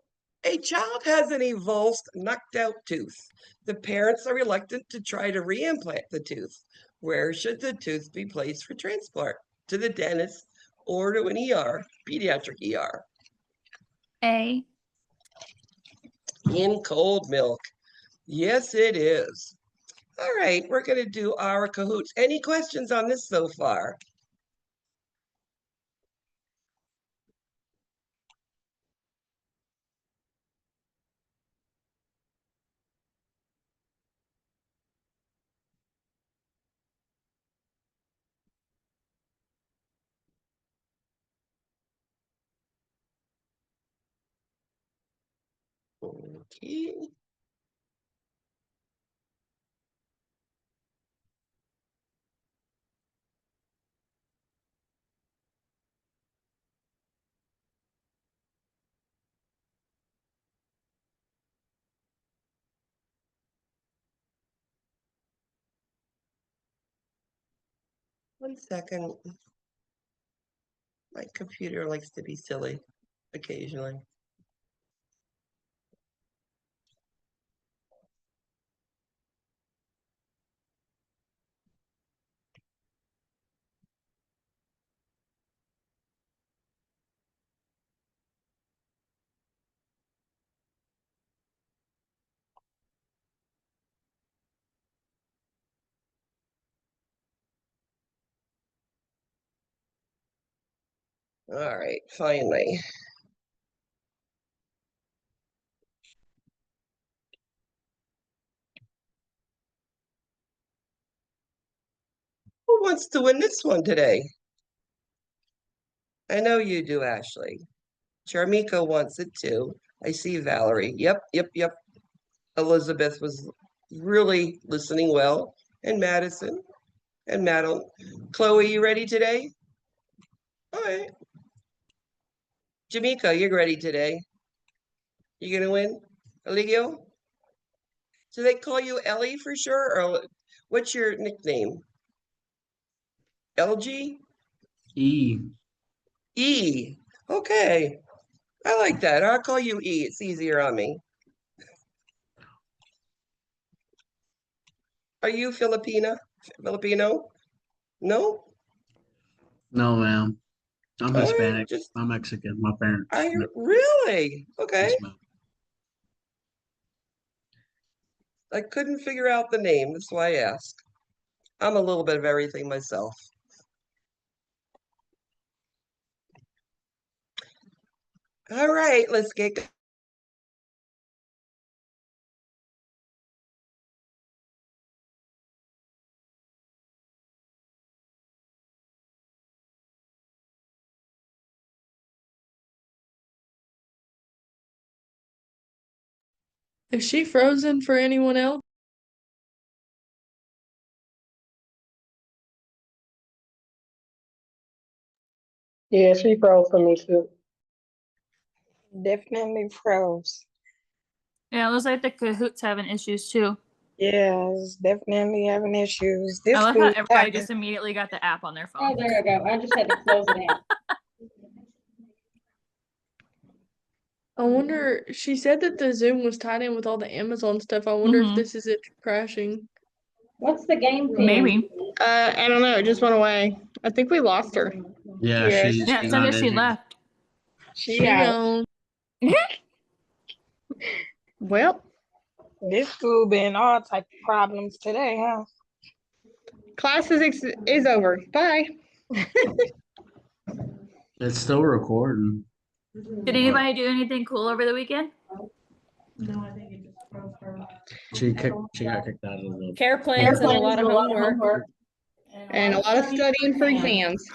a child has an avulsed, knocked out tooth. The parents are reluctant to try to reimplant the tooth. Where should the tooth be placed for transplant? To the dentist or to an ER, pediatric ER? A. In cold milk. Yes, it is. All right, we're going to do our cahoots. Any questions on this so far? Okay. One second. My computer likes to be silly occasionally. All right, finally. Who wants to win this one today? I know you do, Ashley. Charmika wants it too. I see Valerie. Yep. Elizabeth was really listening well. And Madison and Madeline. Chloe, you ready today? All right. Jamika, you're ready today. You gonna win? Eligio? Do they call you Ellie for sure? Or what's your nickname? LG? E. E. Okay. I like that. I'll call you E. It's easier on me. Are you Filipina? Filipino? No? No, ma'am. I'm All right, Hispanic. just I'm Mexican. My parents. really? Okay. Yes, ma'am. I couldn't figure out the name. That's why I asked. I'm a little bit of everything myself. All right, let's get Is she frozen for anyone else? Yeah, she froze for me too. Definitely froze. Yeah, it looks like the Kahoots having issues too. Yeah, it's definitely having issues. This I love how school everybody happened. just immediately got the app on their Oh, phone. there I go. I just had to close it out. I wonder, she said that the Zoom was tied in with all the Amazon stuff. I wonder if Mhm. this is it crashing. What's the game thing? Maybe. I don't know. It just went away. I think we lost her. Yeah, Yeah, she's Yeah, it she's said not that she in here. left. she out. gone. Well, This school been all type of problems today, huh? class is over. Bye. It's still recording. Did anybody do anything cool over the weekend? She got kicked out of the. Care plans and a lot of homework. And a lot of studying for exams.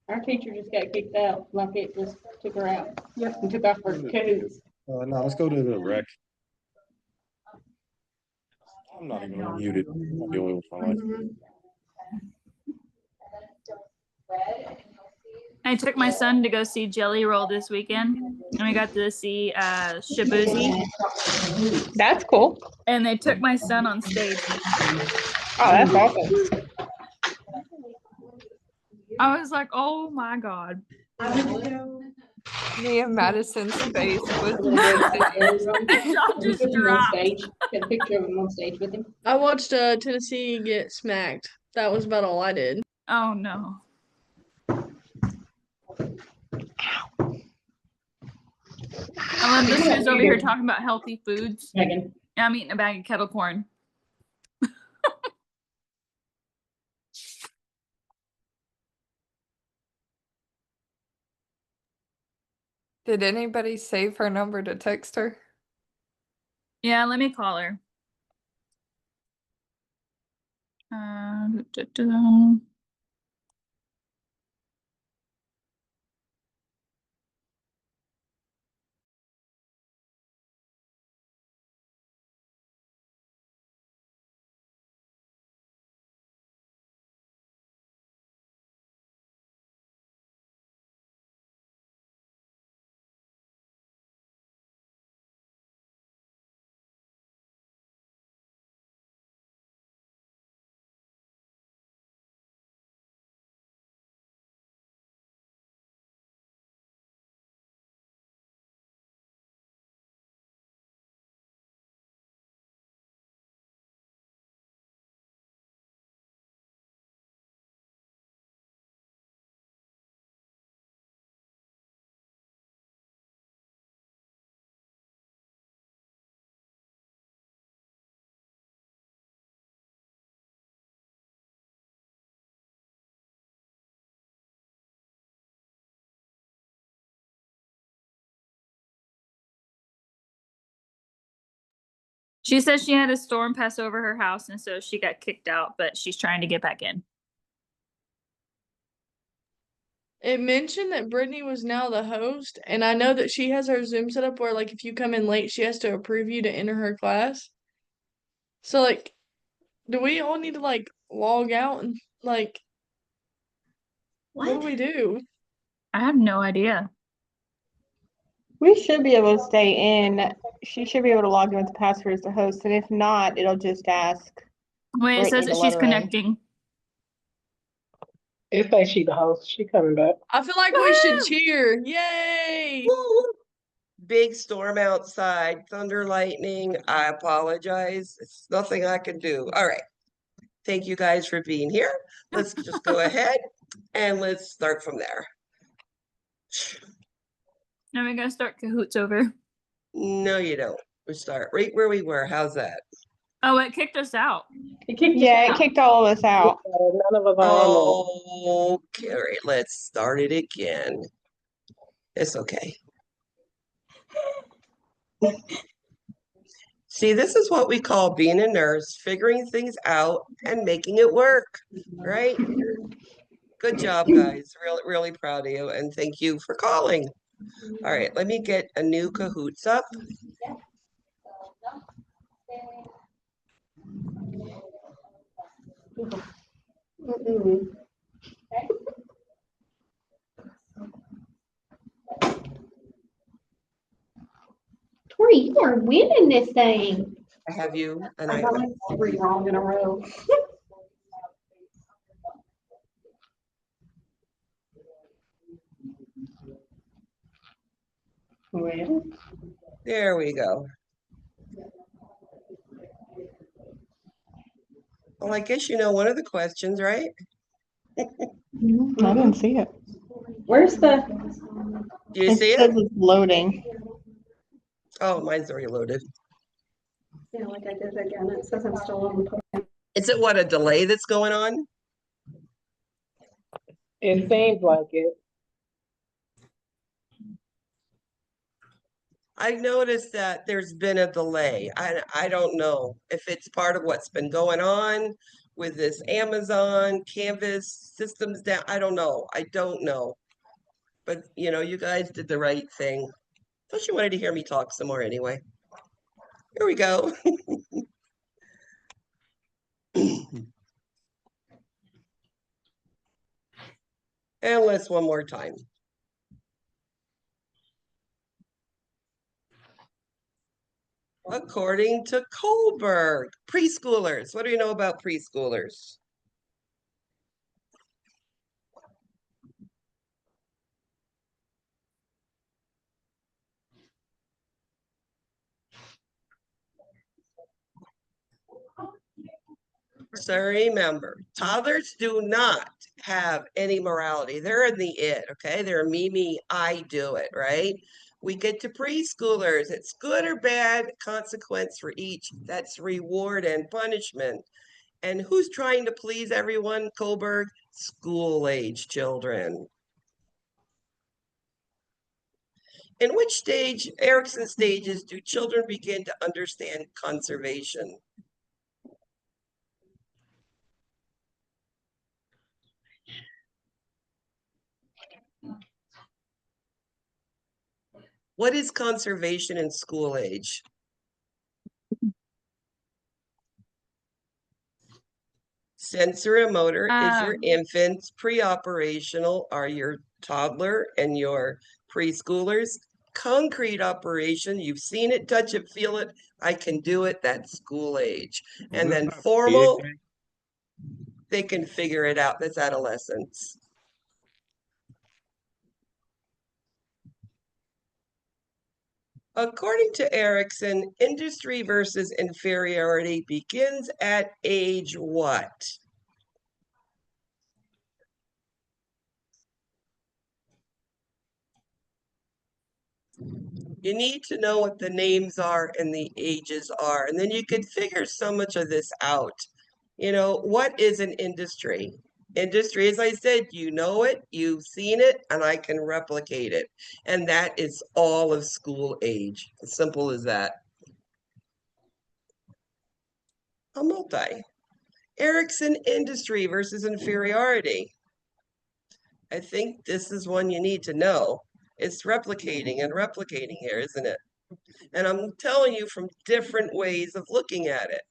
Our teacher just got kicked out, like it just took her out. Yep. And took off her cahoots. No, let's go to the rec. I'm not even muted. I'll deal with my life. I took my son to go see Jelly Roll this weekend, and we got to see Shabuzi, That's cool. and they took my son on stage. Oh, that's awesome. I was like, oh my God. Me and Madison's face was Y'all just Put him on dropped. stage. Got a picture of him on stage with him. I watched Tennessee get smacked. That was about all I did. Oh no. I love this dude's over here talking about healthy foods. Megan. And I'm eating a bag of kettle corn. Did anybody save her number to text her? Yeah, let me call her. She says she had a storm pass over her house, and so she got kicked out, but she's trying to get back in. It mentioned that Brittany was now the host, and I know that she has her Zoom set up where, like, if you come in late, she has to approve you to enter her class. So, like, do we all need to, like, log out and, like, what do we do? I have no idea. We should be able to stay in. She should be able to log in with the password as the host, and if not, it'll just ask. Wait, it says Brittany that to let she's her in. connecting. It say she the host. She coming back. I feel like we should Woo! cheer. Yay! Woo! Big storm outside, thunder, lightning. I apologize. It's nothing I can do. All right. Thank you guys for being here. Let's just go ahead and let's start from there. Now we're gonna start cahoots over. No, you don't. We start right where we were. How's that? Oh, it kicked us out. It kicked us Yeah, it out. kicked all of us out. None of us are on Okay, all right, let's start it again. It's okay. See, this is what we call being a nurse, figuring things out and making it work, right? Good job, guys. Really, really proud of you, and thank you for calling. All right, let me get a new cahoots up. Mm-mm. Tori, you are winning this thing. I have you, and I I got like 3 wrong in a row. Well, there we go. Well, I guess you know one of the questions, right? I didn't see it. where's the? Do you It see says it? it's loading. Oh, mine's already loaded. Yeah, like I did again. It says I'm still on the program. Is it what, a delay that's going on? It seems like it. I noticed that there's been a delay. I don't know if it's part of what's been going on with this Amazon Canvas systems down. I don't know. I don't know. But you know, you guys did the right thing. Thought you wanted to hear me talk some more anyway. Here we go. And let's one more time. According to Kohlberg, preschoolers. What do you know about preschoolers? So remember, toddlers do not have any morality. They're in the it, okay? They're me, I do it, right? We get to preschoolers. It's good or bad consequence for each. That's reward and punishment. And who's trying to please everyone, Kohlberg? School age children. In which stage, Erickson stages, do children begin to understand conservation? What is conservation in school age? Sensory motor is your infants, pre-operational are your toddler and your preschoolers. Concrete operation, you've seen it, touch it, feel it, I can do it, that's school age. And then formal, they can figure it out, that's adolescence. According to Erickson, industry versus inferiority begins at age what? You need to know what the names are and the ages are, and then you could figure so much of this out. You know, what is an industry? Industry, as I said, you know it, you've seen it, and I can replicate it. And that is all of school age. As simple as that. A multi. Ericsson industry versus inferiority. I think this is one you need to know. It's replicating and replicating here, isn't it? And I'm telling you from different ways of looking at it.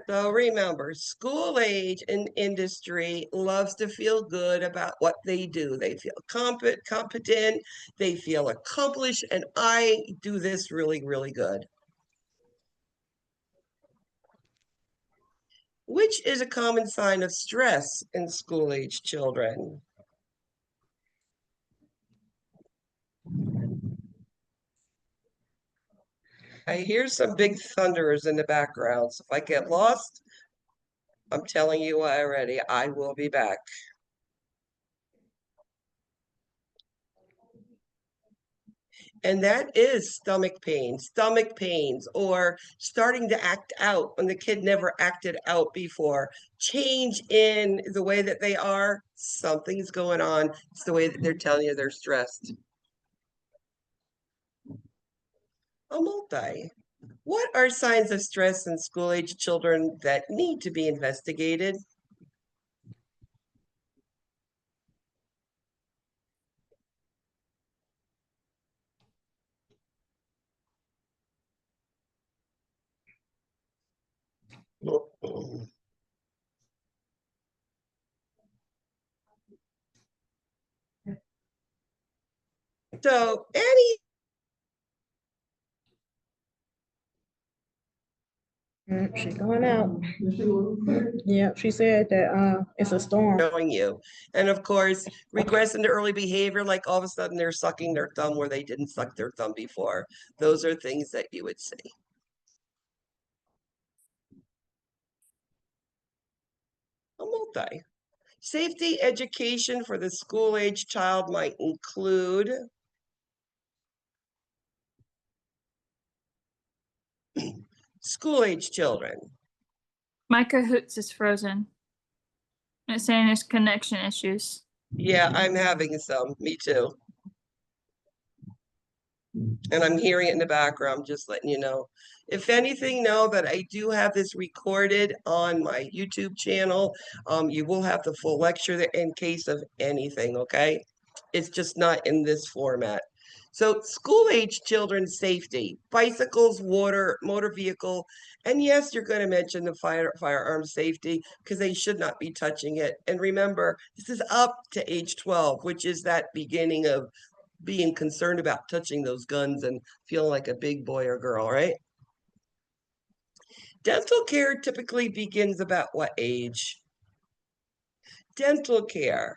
So remember, school age and industry loves to feel good about what they do. They feel competent, they feel accomplished, and I do this really, really good. Which is a common sign of stress in school age children? I hear some big thunderers in the background. So if I get lost, I'm telling you already, I will be back. And that is stomach pains, or starting to act out when the kid never acted out before. Change in the way that they are, something's going on. It's the way that they're telling you they're stressed. A multi. What are signs of stress in school age children that need to be investigated? So any She's going out. Yep, she said that it's a storm. showing you. And of course, regress into early behavior, like all of a sudden they're sucking their thumb where they didn't suck their thumb before. Those are things that you would see. A multi. Safety education for the school age child might include school age children. My Kahoots is frozen. It's saying there's connection issues. Yeah, I'm having some. Me too. And I'm hearing it in the background, just letting you know. If anything, know that I do have this recorded on my YouTube channel. You will have the full lecture there in case of anything, okay? It's just not in this format. So school age children's safety, bicycles, water, motor vehicle, and yes, you're going to mention the firearm safety because they should not be touching it. And remember, this is up to age 12, which is that beginning of being concerned about touching those guns and feeling like a big boy or girl, right? Dental care typically begins about what age? Dental care.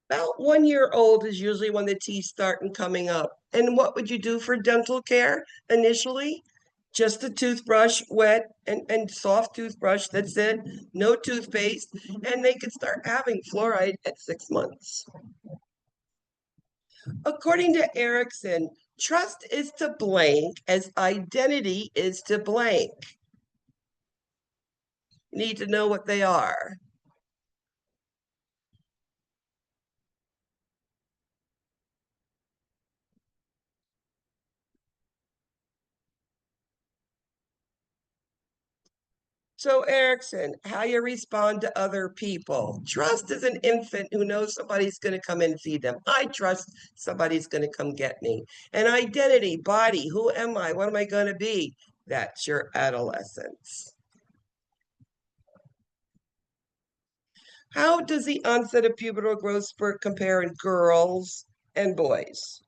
About 1 year old is usually when the teeth start and coming up. And what would you do for dental care initially? Just a toothbrush, wet and soft toothbrush, that's it. No toothpaste. And they could start having fluoride at 6 months. According to Erickson, trust is to blank as identity is to blank. You need to know what they are. So, Erickson, how you respond to other people. Trust is an infant who knows somebody's going to come and feed them. I trust somebody's going to come get me. And identity, body, who am I? What am I going to be? That's your adolescence. How does the onset of pubertal growth spurt compare in girls and boys?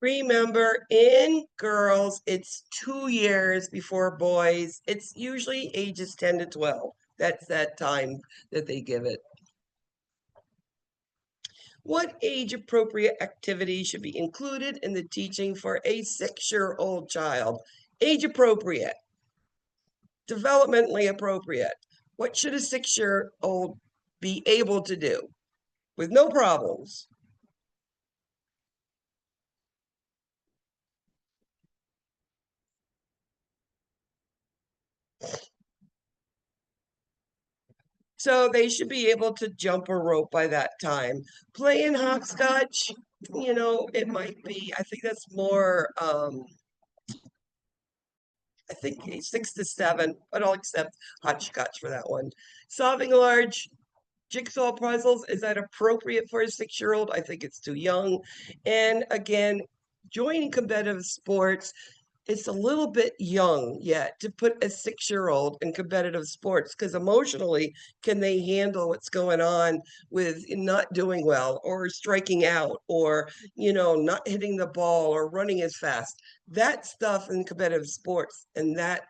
Remember, in girls, it's 2 years before boys. It's usually ages 10 to 12. That's that time that they give it. What age-appropriate activity should be included in the teaching for a 6-year-old child? Age-appropriate, developmentally appropriate. What should a 6-year-old be able to do with no problems? So they should be able to jump a rope by that time. Playing hopscotch, it might be, I think that's more, I think 6 to 7, but I'll accept hopscotch for that one. Solving large jigsaw puzzles, is that appropriate for a 6-year-old? I think it's too young. And again, joining competitive sports, it's a little bit young yet to put a 6-year-old in competitive sports, because emotionally, can they handle what's going on with not doing well or striking out or, not hitting the ball or running as fast? That stuff in competitive sports, and that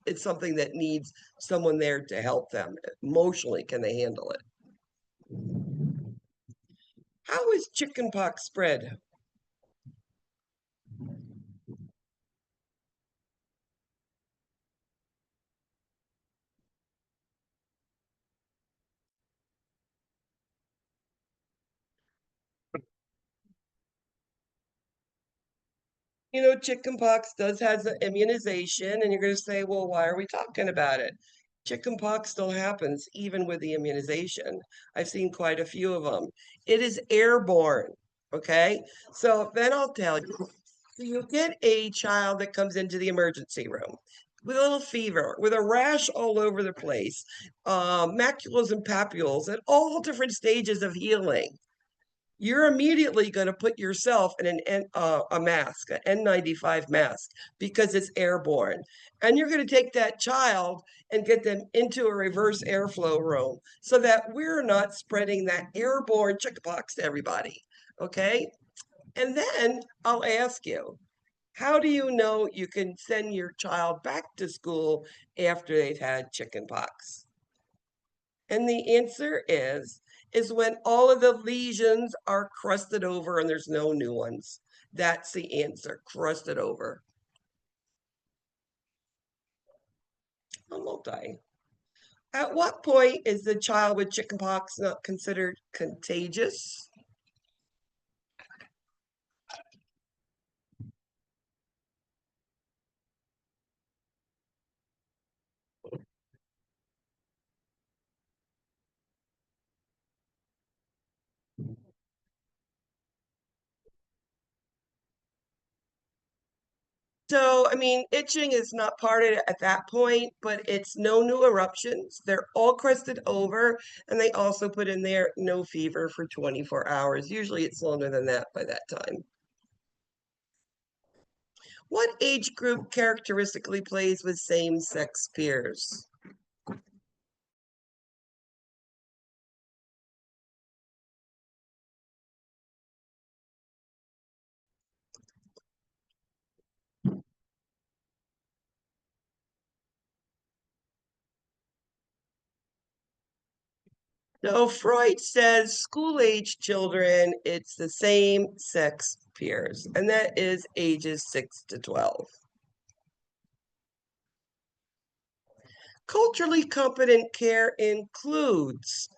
it's something that needs someone there to help them. Emotionally, can they handle it? How is chickenpox spread? Chickenpox does has an immunization, and you're going to say, well, why are we talking about it? Chickenpox still happens even with the immunization. I've seen quite a few of them. It is airborne, okay? So then I'll tell you, so you get a child that comes into the emergency room with a little fever, with a rash all over the place, maculas and papules at all different stages of healing. You're immediately going to put yourself in a mask, an N95 mask, because it's airborne. And you're going to take that child and get them into a reverse airflow room so that we're not spreading that airborne chickenpox to everybody. Okay? And then I'll ask you, how do you know you can send your child back to school after they've had chickenpox? And the answer is when all of the lesions are crusted over and there's no new ones. That's the answer, crusted over. A multi. At what point is the child with chickenpox not considered contagious? So, itching is not part of it at that point, but it's no new eruptions. They're all crusted over, and they also put in there no fever for 24 hours. Usually it's longer than that by that time. What age group characteristically plays with same-sex peers? So Freud says school-age children, it's the same sex peers, and that is ages 6 to 12. Culturally competent care includes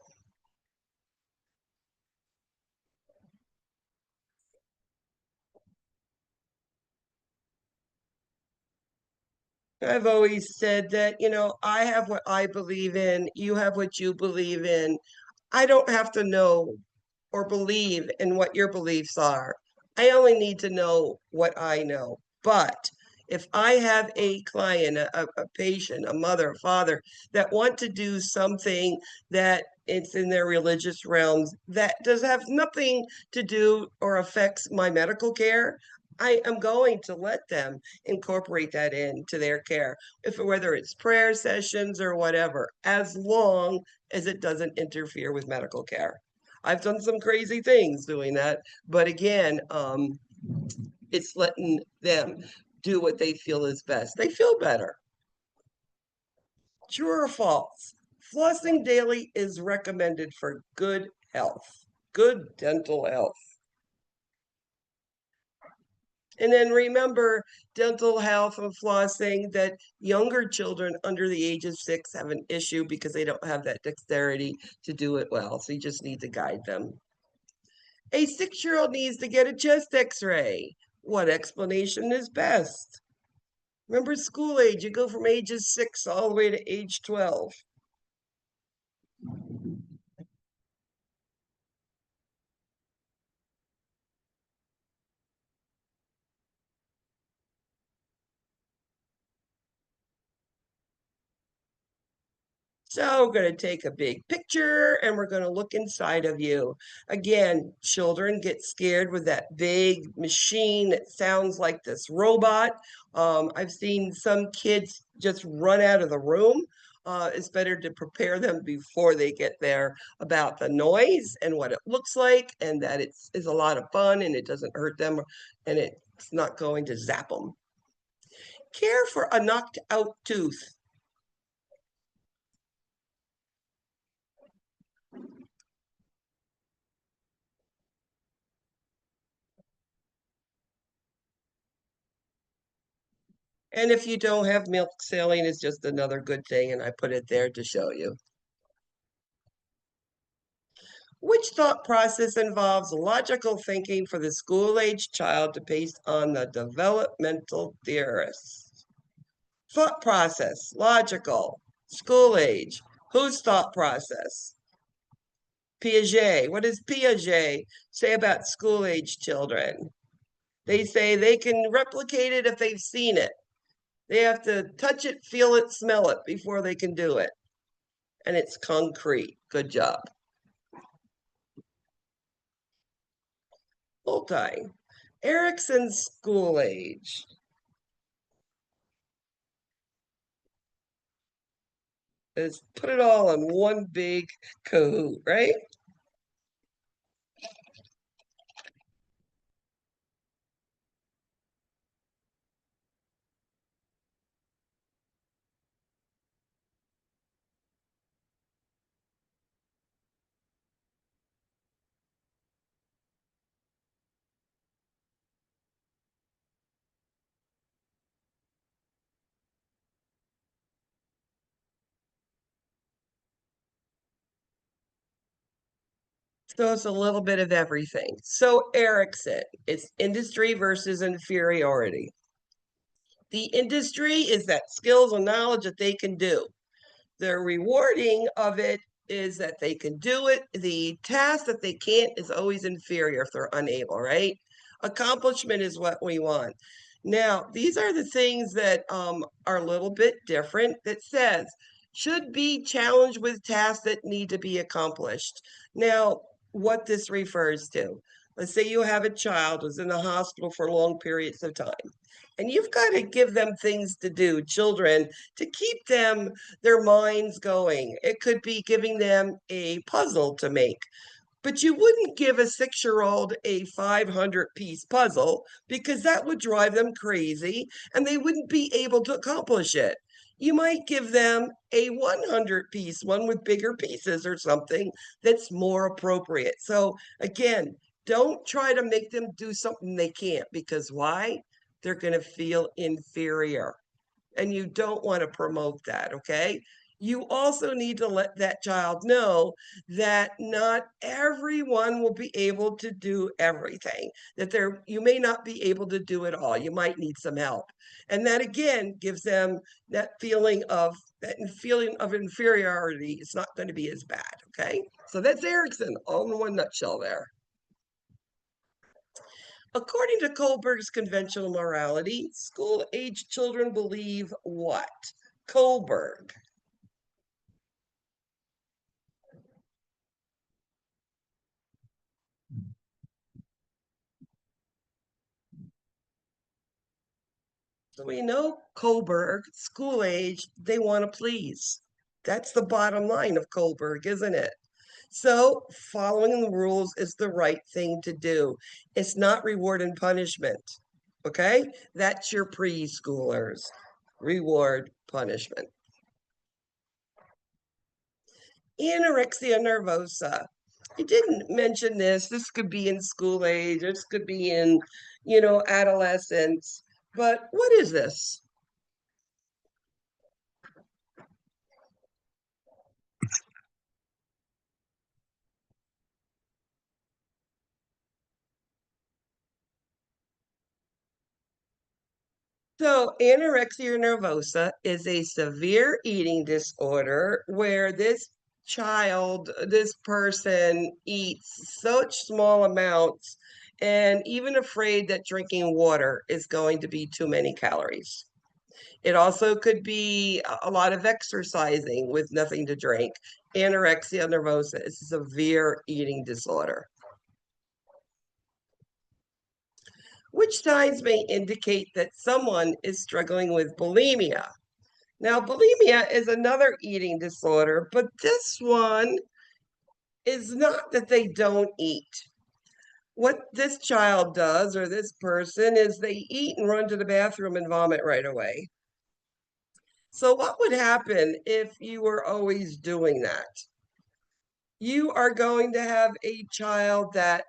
I've always said that, I have what I believe in, you have what you believe in. I don't have to know or believe in what your beliefs are. I only need to know what I know. But if I have a client, a patient, a mother, a father that want to do something that it's in their religious realms that does have nothing to do or affects my medical care, I am going to let them incorporate that into their care, whether it's prayer sessions or whatever, as long as it doesn't interfere with medical care. I've done some crazy things doing that, but again, It's letting them do what they feel is best. They feel better. True or false? Flossing daily is recommended for good health, good dental health. And then remember, dental health and flossing, that younger children under the age of 6 have an issue because they don't have that dexterity to do it well. So you just need to guide them. A 6-year-old needs to get a chest x-ray. What explanation is best? Remember school age, you go from ages 6 all the way to age 12. So we're going to take a big picture and we're going to look inside of you. Again, children get scared with that big machine that sounds like this robot. I've seen some kids just run out of the room. It's better to prepare them before they get there about the noise and what it looks like, and that it's a lot of fun and it doesn't hurt them and it's not going to zap them. Care for a knocked out tooth. And if you don't have milk, saline is just another good thing, and I put it there to show you. Which thought process involves logical thinking for the school-age child based on the developmental theorists? Thought process, logical, school age. Whose thought process? Piaget. What does Piaget say about school-age children? They say they can replicate it if they've seen it. They have to touch it, feel it, smell it before they can do it. And it's concrete. Good job. Multi. Erickson's school age. Is put it all in one big cahoot, right? So it's a little bit of everything. So Erickson, it's industry versus inferiority. The industry is that skills and knowledge that they can do. The rewarding of it is that they can do it. The task that they can't is always inferior if they're unable, right? Accomplishment is what we want. Now, these are the things that are a little bit different that says should be challenged with tasks that need to be accomplished. Now, what this refers to, let's say you have a child who's in the hospital for long periods of time, and you've got to give them things to do, children, to keep them, their minds going. It could be giving them a puzzle to make. But you wouldn't give a 6-year-old a 500-piece puzzle because that would drive them crazy and they wouldn't be able to accomplish it. You might give them a 100-piece one with bigger pieces or something that's more appropriate. So again, don't try to make them do something they can't, because why? They're going to feel inferior. And you don't want to promote that, okay? You also need to let that child know that not everyone will be able to do everything, that you may not be able to do it all. You might need some help. And that again gives them that feeling of inferiority. It's not going to be as bad, okay? So that's Erickson, all in one nutshell there. According to Kohlberg's conventional morality, school-age children believe what? Kohlberg. So we know Kohlberg, school age, they want to please. That's the bottom line of Kohlberg, isn't it? So following the rules is the right thing to do. It's not reward and punishment. Okay, that's your preschoolers. Reward, punishment. Anorexia nervosa. I didn't mention this. This could be in school age. This could be in, adolescence. But what is this? So, anorexia nervosa is a severe eating disorder where this person eats such small amounts and even afraid that drinking water is going to be too many calories. It also could be a lot of exercising with nothing to drink. Anorexia nervosa is a severe eating disorder. Which signs may indicate that someone is struggling with bulimia? Now, bulimia is another eating disorder, but this one is not that they don't eat. What this child does, or this person, is they eat and run to the bathroom and vomit right away. So, what would happen if you were always doing that? You are going to have a child that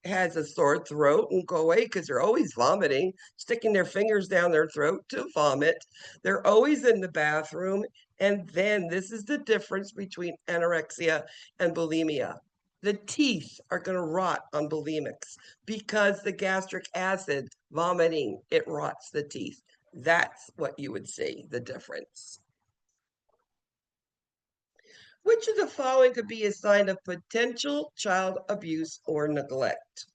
has a sore throat and go away because they're always vomiting, sticking their fingers down their throat to vomit. They're always in the bathroom. And then this is the difference between anorexia and bulimia. The teeth are going to rot on bulimics because the gastric acid vomiting, it rots the teeth. That's what you would see, the difference. Which of the following could be a sign of potential child abuse or neglect?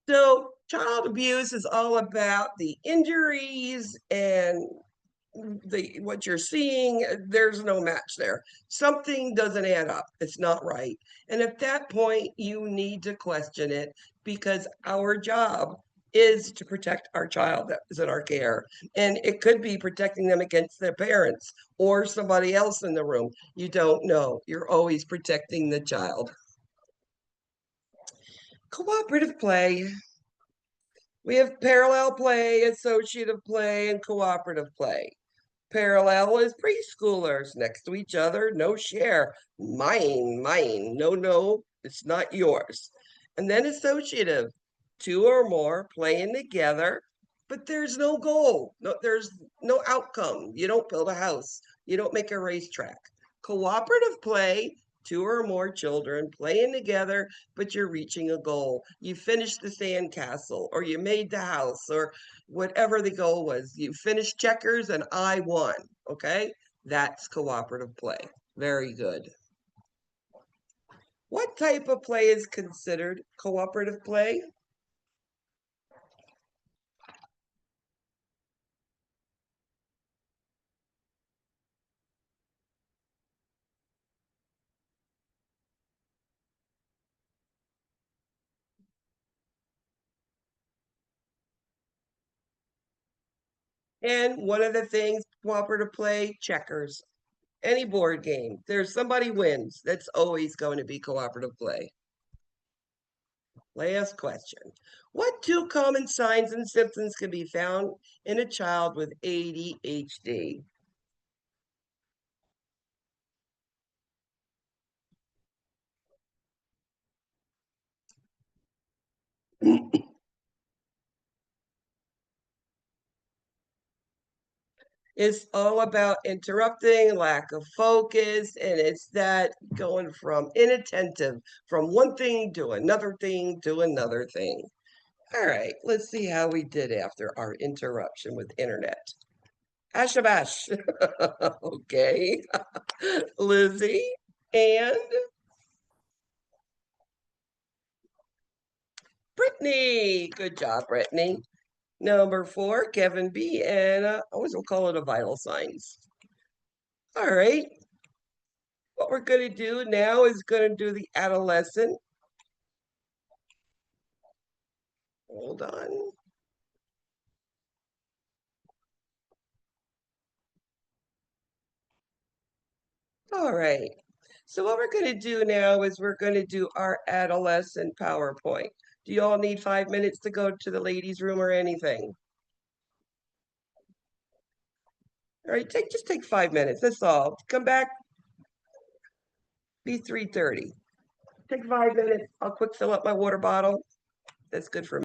So, child abuse is all about the injuries and what you're seeing. There's no match there. Something doesn't add up. It's not right. And at that point, you need to question it because our job is to protect our child that is in our care. And it could be protecting them against their parents or somebody else in the room. You don't know. You're always protecting the child. Cooperative play. We have parallel play, associative play, and cooperative play. Parallel is preschoolers next to each other, no share. Mine, mine. No, no, it's not yours. And then associative, two or more playing together, but there's no goal. No, there's no outcome. You don't build a house. You don't make a racetrack. Cooperative play, two or more children playing together, but you're reaching a goal. You finished the sand castle, or you made the house, or whatever the goal was. You finished checkers and I won. Okay, that's cooperative play. Very good. What type of play is considered cooperative play? And one of the things, cooperative play, checkers. Any board game, there's somebody wins. That's always going to be cooperative play. Last question. What two common signs and symptoms can be found in a child with ADHD? It's all about interrupting, lack of focus, and it's that going from inattentive, from one thing to another thing to another thing. All right, let's see how we did after our interruption with internet. Ashabash. Okay. Lizzie and Brittany. Good job, Brittany. Number 4, Kevin B. And I always will call it a vital signs. All right. What we're going to do now is going to do the adolescent. Hold on. All right. So what we're going to do now is we're going to do our adolescent PowerPoint. Do you all need 5 minutes to go to the ladies' room or anything? All right, just take 5 minutes. That's all. Come back. Be 3:30. Take 5 minutes. I'll quick fill up my water bottle. That's good for me.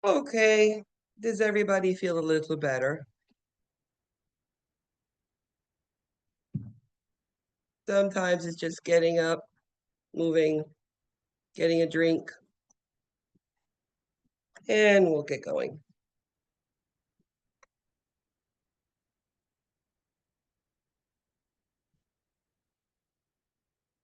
Okay, does everybody feel a little better? Sometimes it's just getting up, moving, getting a drink, and we'll get going.